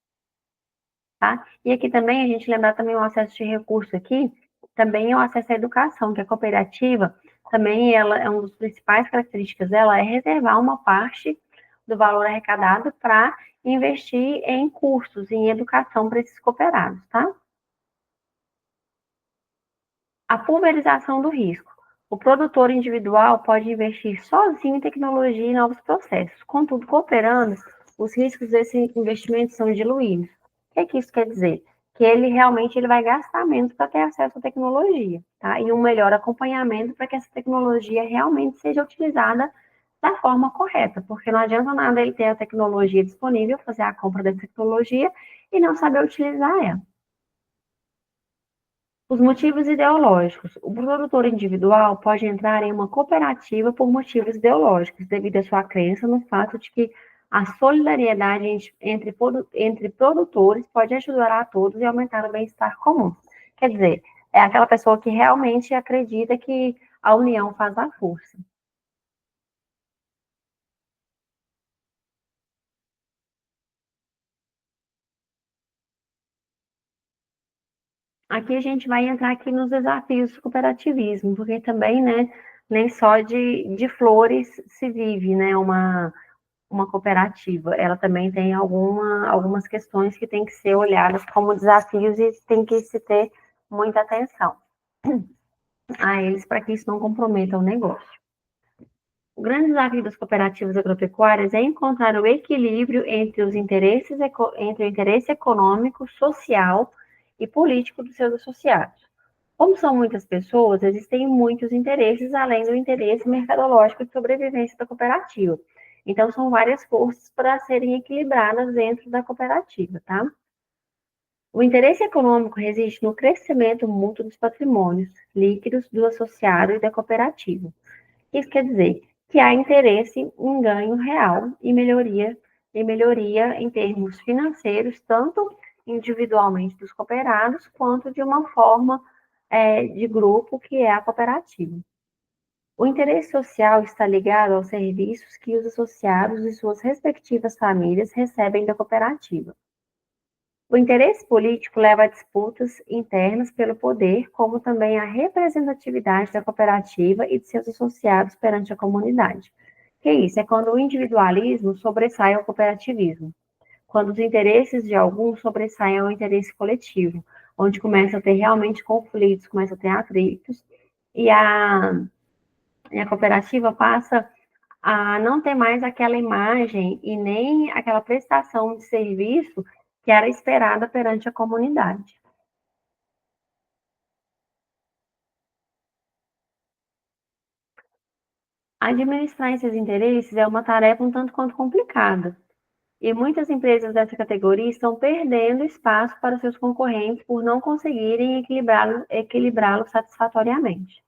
Speaker 1: Tá? E aqui também, a gente lembrar também o acesso de recurso aqui, também é o acesso à educação, que a cooperativa, também ela é uma das principais características dela, é reservar uma parte do valor arrecadado para investir em cursos, em educação para esses cooperados, tá? A pulverização do risco. O produtor individual pode investir sozinho em tecnologia e novos processos. Contudo, cooperando, os riscos desse investimento são diluídos. O que isso quer dizer? Que ele realmente vai gastar menos para ter acesso à tecnologia, tá? E um melhor acompanhamento para que essa tecnologia realmente seja utilizada da forma correta, porque não adianta nada ele ter a tecnologia disponível, fazer a compra da tecnologia e não saber utilizar ela. Os motivos ideológicos. O produtor individual pode entrar em uma cooperativa por motivos ideológicos, devido à sua crença no fato de que a solidariedade entre produtores pode ajudar a todos e aumentar o bem-estar comum. Quer dizer, é aquela pessoa que realmente acredita que a união faz a força. Aqui a gente vai entrar aqui nos desafios do cooperativismo, porque também, né, nem só de flores se vive, né, uma cooperativa. Ela também tem algumas questões que têm que ser olhadas como desafios e tem que se ter muita atenção a eles para que isso não comprometa o negócio. O grande desafio das cooperativas agropecuárias é encontrar o equilíbrio entre os interesses, entre o interesse econômico, social e político dos seus associados. Como são muitas pessoas, existem muitos interesses, além do interesse mercadológico de sobrevivência da cooperativa. Então, são várias forças para serem equilibradas dentro da cooperativa, tá? O interesse econômico reside no crescimento mútuo dos patrimônios líquidos do associado e da cooperativa. Isso quer dizer que há interesse em ganho real e melhoria em termos financeiros, tanto individualmente dos cooperados, quanto de uma forma de grupo, que é a cooperativa. O interesse social está ligado aos serviços que os associados e suas respectivas famílias recebem da cooperativa. O interesse político leva a disputas internas pelo poder, como também a representatividade da cooperativa e de seus associados perante a comunidade. Que é isso? É quando o individualismo sobressai ao cooperativismo, quando os interesses de alguns sobressaem ao interesse coletivo, onde começa a ter realmente conflitos, começa a ter atritos, e a cooperativa passa a não ter mais aquela imagem e nem aquela prestação de serviço que era esperada perante a comunidade. Administrar esses interesses é uma tarefa um tanto quanto complicada, e muitas empresas dessa categoria estão perdendo espaço para seus concorrentes por não conseguirem equilibrá-lo satisfatoriamente.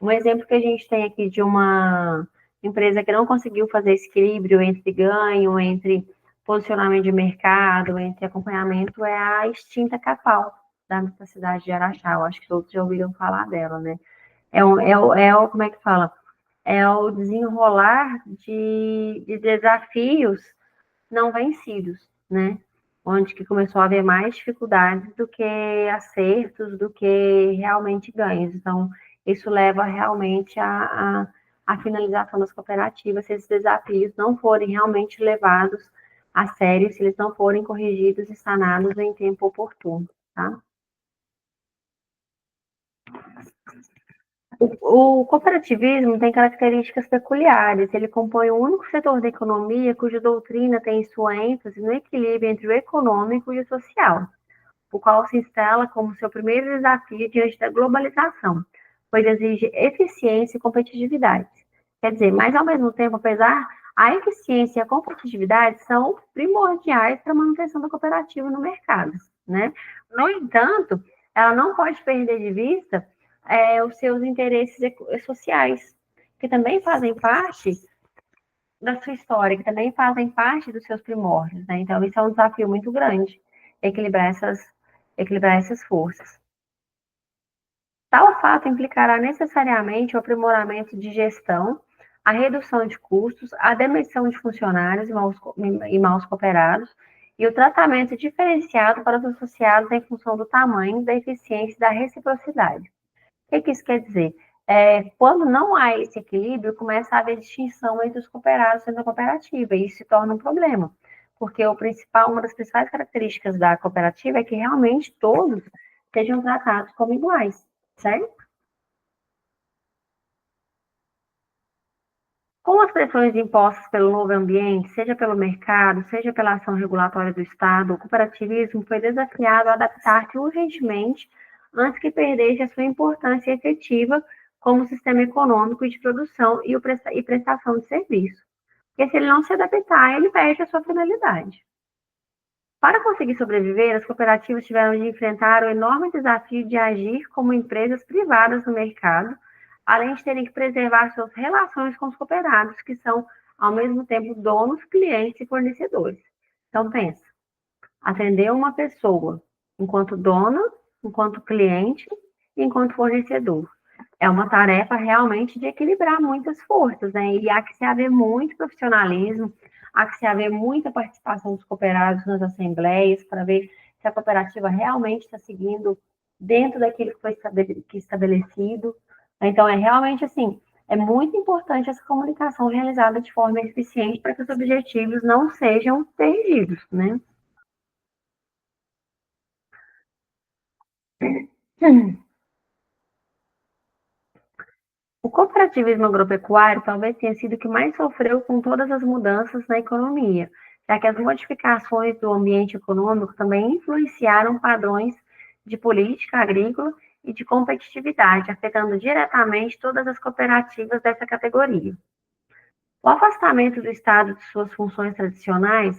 Speaker 1: Um exemplo que a gente tem aqui de uma empresa que não conseguiu fazer esse equilíbrio entre ganho, entre posicionamento de mercado, entre acompanhamento, é a extinta Capal, da cidade de Araxá. Eu acho que todos já ouviram falar dela, né? Como é que fala? É o desenrolar de desafios não vencidos, né? Onde que começou a haver mais dificuldades do que acertos, do que realmente ganhos. Então, isso leva realmente à finalização das cooperativas, se esses desafios não forem realmente levados a sério, se eles não forem corrigidos e sanados em tempo oportuno, tá? O cooperativismo tem características peculiares. Ele compõe o único setor da economia cuja doutrina tem sua ênfase no equilíbrio entre o econômico e o social, o qual se instala como seu primeiro desafio diante da globalização, pois exige eficiência e competitividade. Quer dizer, mas ao mesmo tempo, apesar a eficiência e a competitividade são primordiais para a manutenção da cooperativa no mercado. né? No entanto, ela não pode perder de vista os seus interesses sociais, que também fazem parte da sua história, que também fazem parte dos seus primórdios, né? Então, isso é um desafio muito grande, equilibrar equilibrar essas forças. Tal fato implicará necessariamente o aprimoramento de gestão, a redução de custos, a demissão de funcionários e maus cooperados e o tratamento diferenciado para os associados em função do tamanho, da eficiência e da reciprocidade. O que isso quer dizer? Quando não há esse equilíbrio, começa a haver distinção entre os cooperados dentro da cooperativa, e isso se torna um problema, porque uma das principais características da cooperativa é que realmente todos sejam tratados como iguais, certo? Com as pressões impostas pelo novo ambiente, seja pelo mercado, seja pela ação regulatória do Estado, o cooperativismo foi desafiado a adaptar-se urgentemente antes que perdesse a sua importância efetiva como sistema econômico e de produção e prestação de serviço. Porque se ele não se adaptar, ele perde a sua finalidade. Para conseguir sobreviver, as cooperativas tiveram de enfrentar o enorme desafio de agir como empresas privadas no mercado, além de terem que preservar suas relações com os cooperados, que são, ao mesmo tempo, donos, clientes e fornecedores. Então, pensa, atender uma pessoa enquanto dona, enquanto cliente e enquanto fornecedor. É uma tarefa realmente de equilibrar muitas forças, né? E há que se haver muito profissionalismo, há que se haver muita participação dos cooperados nas assembleias para ver se a cooperativa realmente está seguindo dentro daquilo que foi estabelecido. Então, é realmente assim, é muito importante essa comunicação realizada de forma eficiente para que os objetivos não sejam perdidos, né? O cooperativismo agropecuário talvez tenha sido o que mais sofreu com todas as mudanças na economia, já que as modificações do ambiente econômico também influenciaram padrões de política agrícola e de competitividade, afetando diretamente todas as cooperativas dessa categoria. O afastamento do Estado de suas funções tradicionais,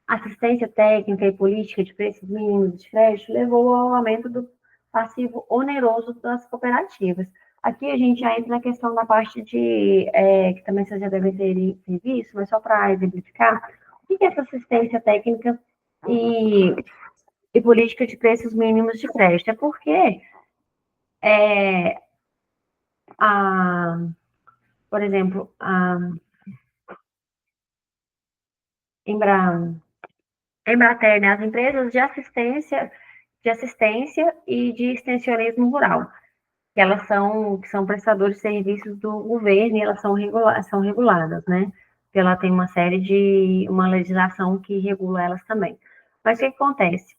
Speaker 1: assistência técnica e política de preços mínimos de crédito, levou ao aumento do passivo oneroso das cooperativas. Aqui a gente já entra na questão da parte que também vocês já devem ter visto, mas só para exemplificar, o que é essa assistência técnica e, e política de preços mínimos de crédito? É porque, é, a, por exemplo, a Embra, Embrater, né, as empresas de assistência e de extensionismo rural, que são prestadores de serviços do governo e elas são reguladas, né? Ela tem uma legislação que regula elas também. Mas o que acontece?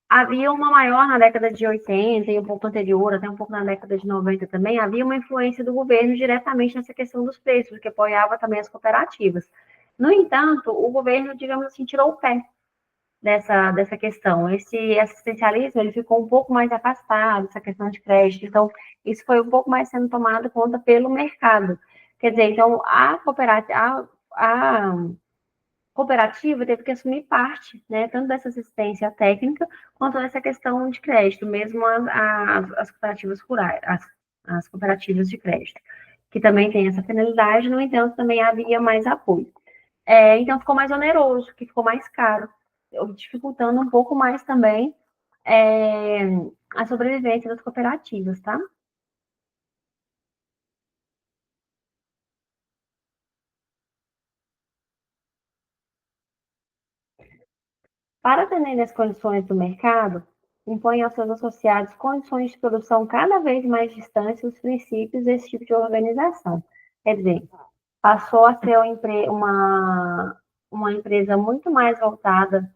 Speaker 1: Havia uma maior na década de 80 e um pouco anterior, até um pouco na década de 90 também, havia uma influência do governo diretamente nessa questão dos preços, que apoiava também as cooperativas. No entanto, o governo, digamos assim, tirou o pé dessa questão. Esse assistencialismo ele ficou um pouco mais afastado, essa questão de crédito. Então, isso foi um pouco mais sendo tomado conta pelo mercado. Quer dizer, então, a cooperativa teve que assumir parte, né, tanto dessa assistência técnica quanto dessa questão de crédito, mesmo as cooperativas rurais, as cooperativas de crédito, que também tem essa finalidade, no entanto, também havia mais apoio. Então ficou mais oneroso, que ficou mais caro, dificultando um pouco mais também é, a sobrevivência das cooperativas, tá? Para atender às condições do mercado, impõe aos seus associados condições de produção cada vez mais distantes dos princípios desse tipo de organização. Quer dizer, passou a ser uma empresa muito mais voltada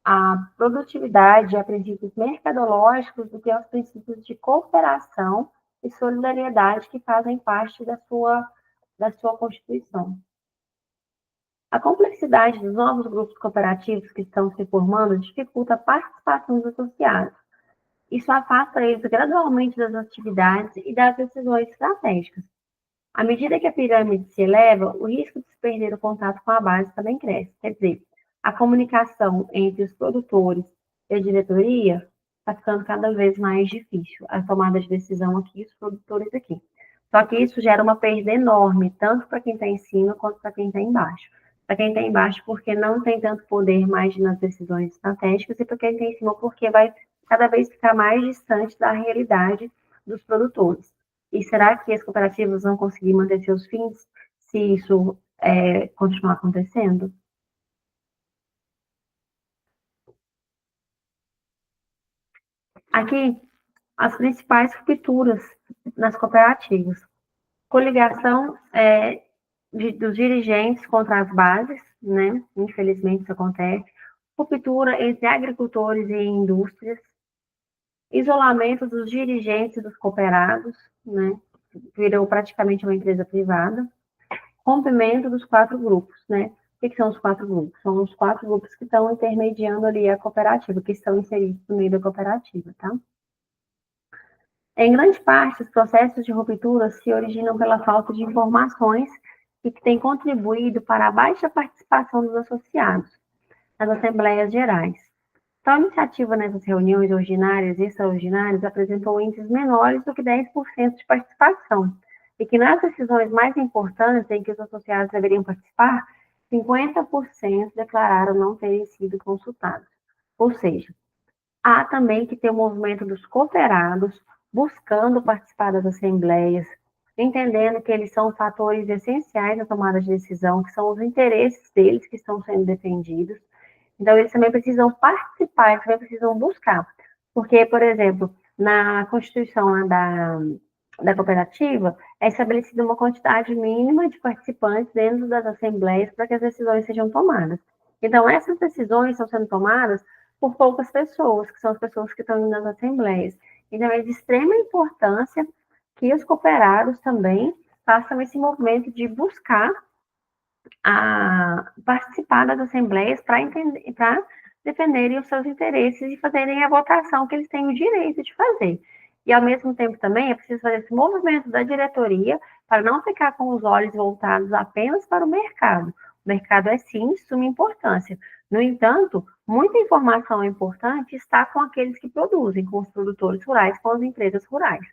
Speaker 1: à produtividade, a princípios mercadológicos, do que aos princípios de cooperação e solidariedade que fazem parte da sua Constituição. A complexidade dos novos grupos cooperativos que estão se formando dificulta a participação dos associados. Isso afasta eles gradualmente das atividades e das decisões estratégicas. À medida que a pirâmide se eleva, o risco de se perder o contato com a base também cresce. Quer dizer, a comunicação entre os produtores e a diretoria, está ficando cada vez mais difícil a tomada de decisão aqui, os produtores aqui. Só que isso gera uma perda enorme, tanto para quem está em cima quanto para quem está embaixo. Para quem está embaixo, porque não tem tanto poder mais nas decisões estratégicas, e para quem está em cima, porque vai cada vez ficar mais distante da realidade dos produtores. E será que as cooperativas vão conseguir manter seus fins se isso continuar acontecendo? Aqui, as principais rupturas nas cooperativas. Coligação dos dirigentes contra as bases, né? Infelizmente isso acontece. Ruptura entre agricultores e indústrias. Isolamento dos dirigentes dos cooperados, né? Virou praticamente uma empresa privada. Rompimento dos quatro grupos, né? O que são os quatro grupos? São os quatro grupos que estão intermediando ali a cooperativa, que estão inseridos no meio da cooperativa, tá? Em grande parte, os processos de ruptura se originam pela falta de informações e que têm contribuído para a baixa participação dos associados nas assembleias gerais. Então, a iniciativa nessas reuniões ordinárias e extraordinárias apresentou índices menores do que 10% de participação, e que nas decisões mais importantes em que os associados deveriam participar, 50% declararam não terem sido consultados. Ou seja, há também que ter o movimento dos cooperados buscando participar das assembleias, entendendo que eles são fatores essenciais na tomada de decisão, que são os interesses deles que estão sendo defendidos. Então, eles também precisam participar, eles também precisam buscar. Porque, por exemplo, na Constituição da cooperativa, é estabelecida uma quantidade mínima de participantes dentro das assembleias para que as decisões sejam tomadas. Então, essas decisões estão sendo tomadas por poucas pessoas, que são as pessoas que estão indo nas assembleias. Então, é de extrema importância que os cooperados também façam esse movimento de buscar participar das assembleias para defenderem os seus interesses e fazerem a votação que eles têm o direito de fazer. E, ao mesmo tempo, também é preciso fazer esse movimento da diretoria para não ficar com os olhos voltados apenas para o mercado. O mercado é, sim, de suma importância. No entanto, muita informação importante está com aqueles que produzem, com os produtores rurais, com as empresas rurais.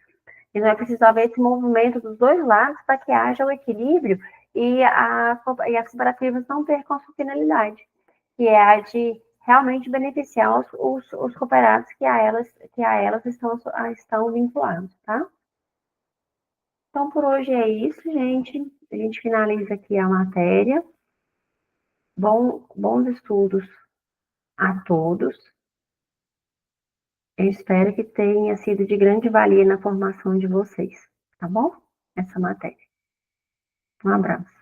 Speaker 1: Então, é preciso haver esse movimento dos dois lados para que haja o equilíbrio e as cooperativas não percam a sua finalidade, que é a de realmente beneficiar os cooperados que a elas estão vinculados, tá? Então, por hoje é isso, gente. A gente finaliza aqui a matéria. Bons estudos a todos. Eu espero que tenha sido de grande valia na formação de vocês, tá bom? Essa matéria. Um abraço.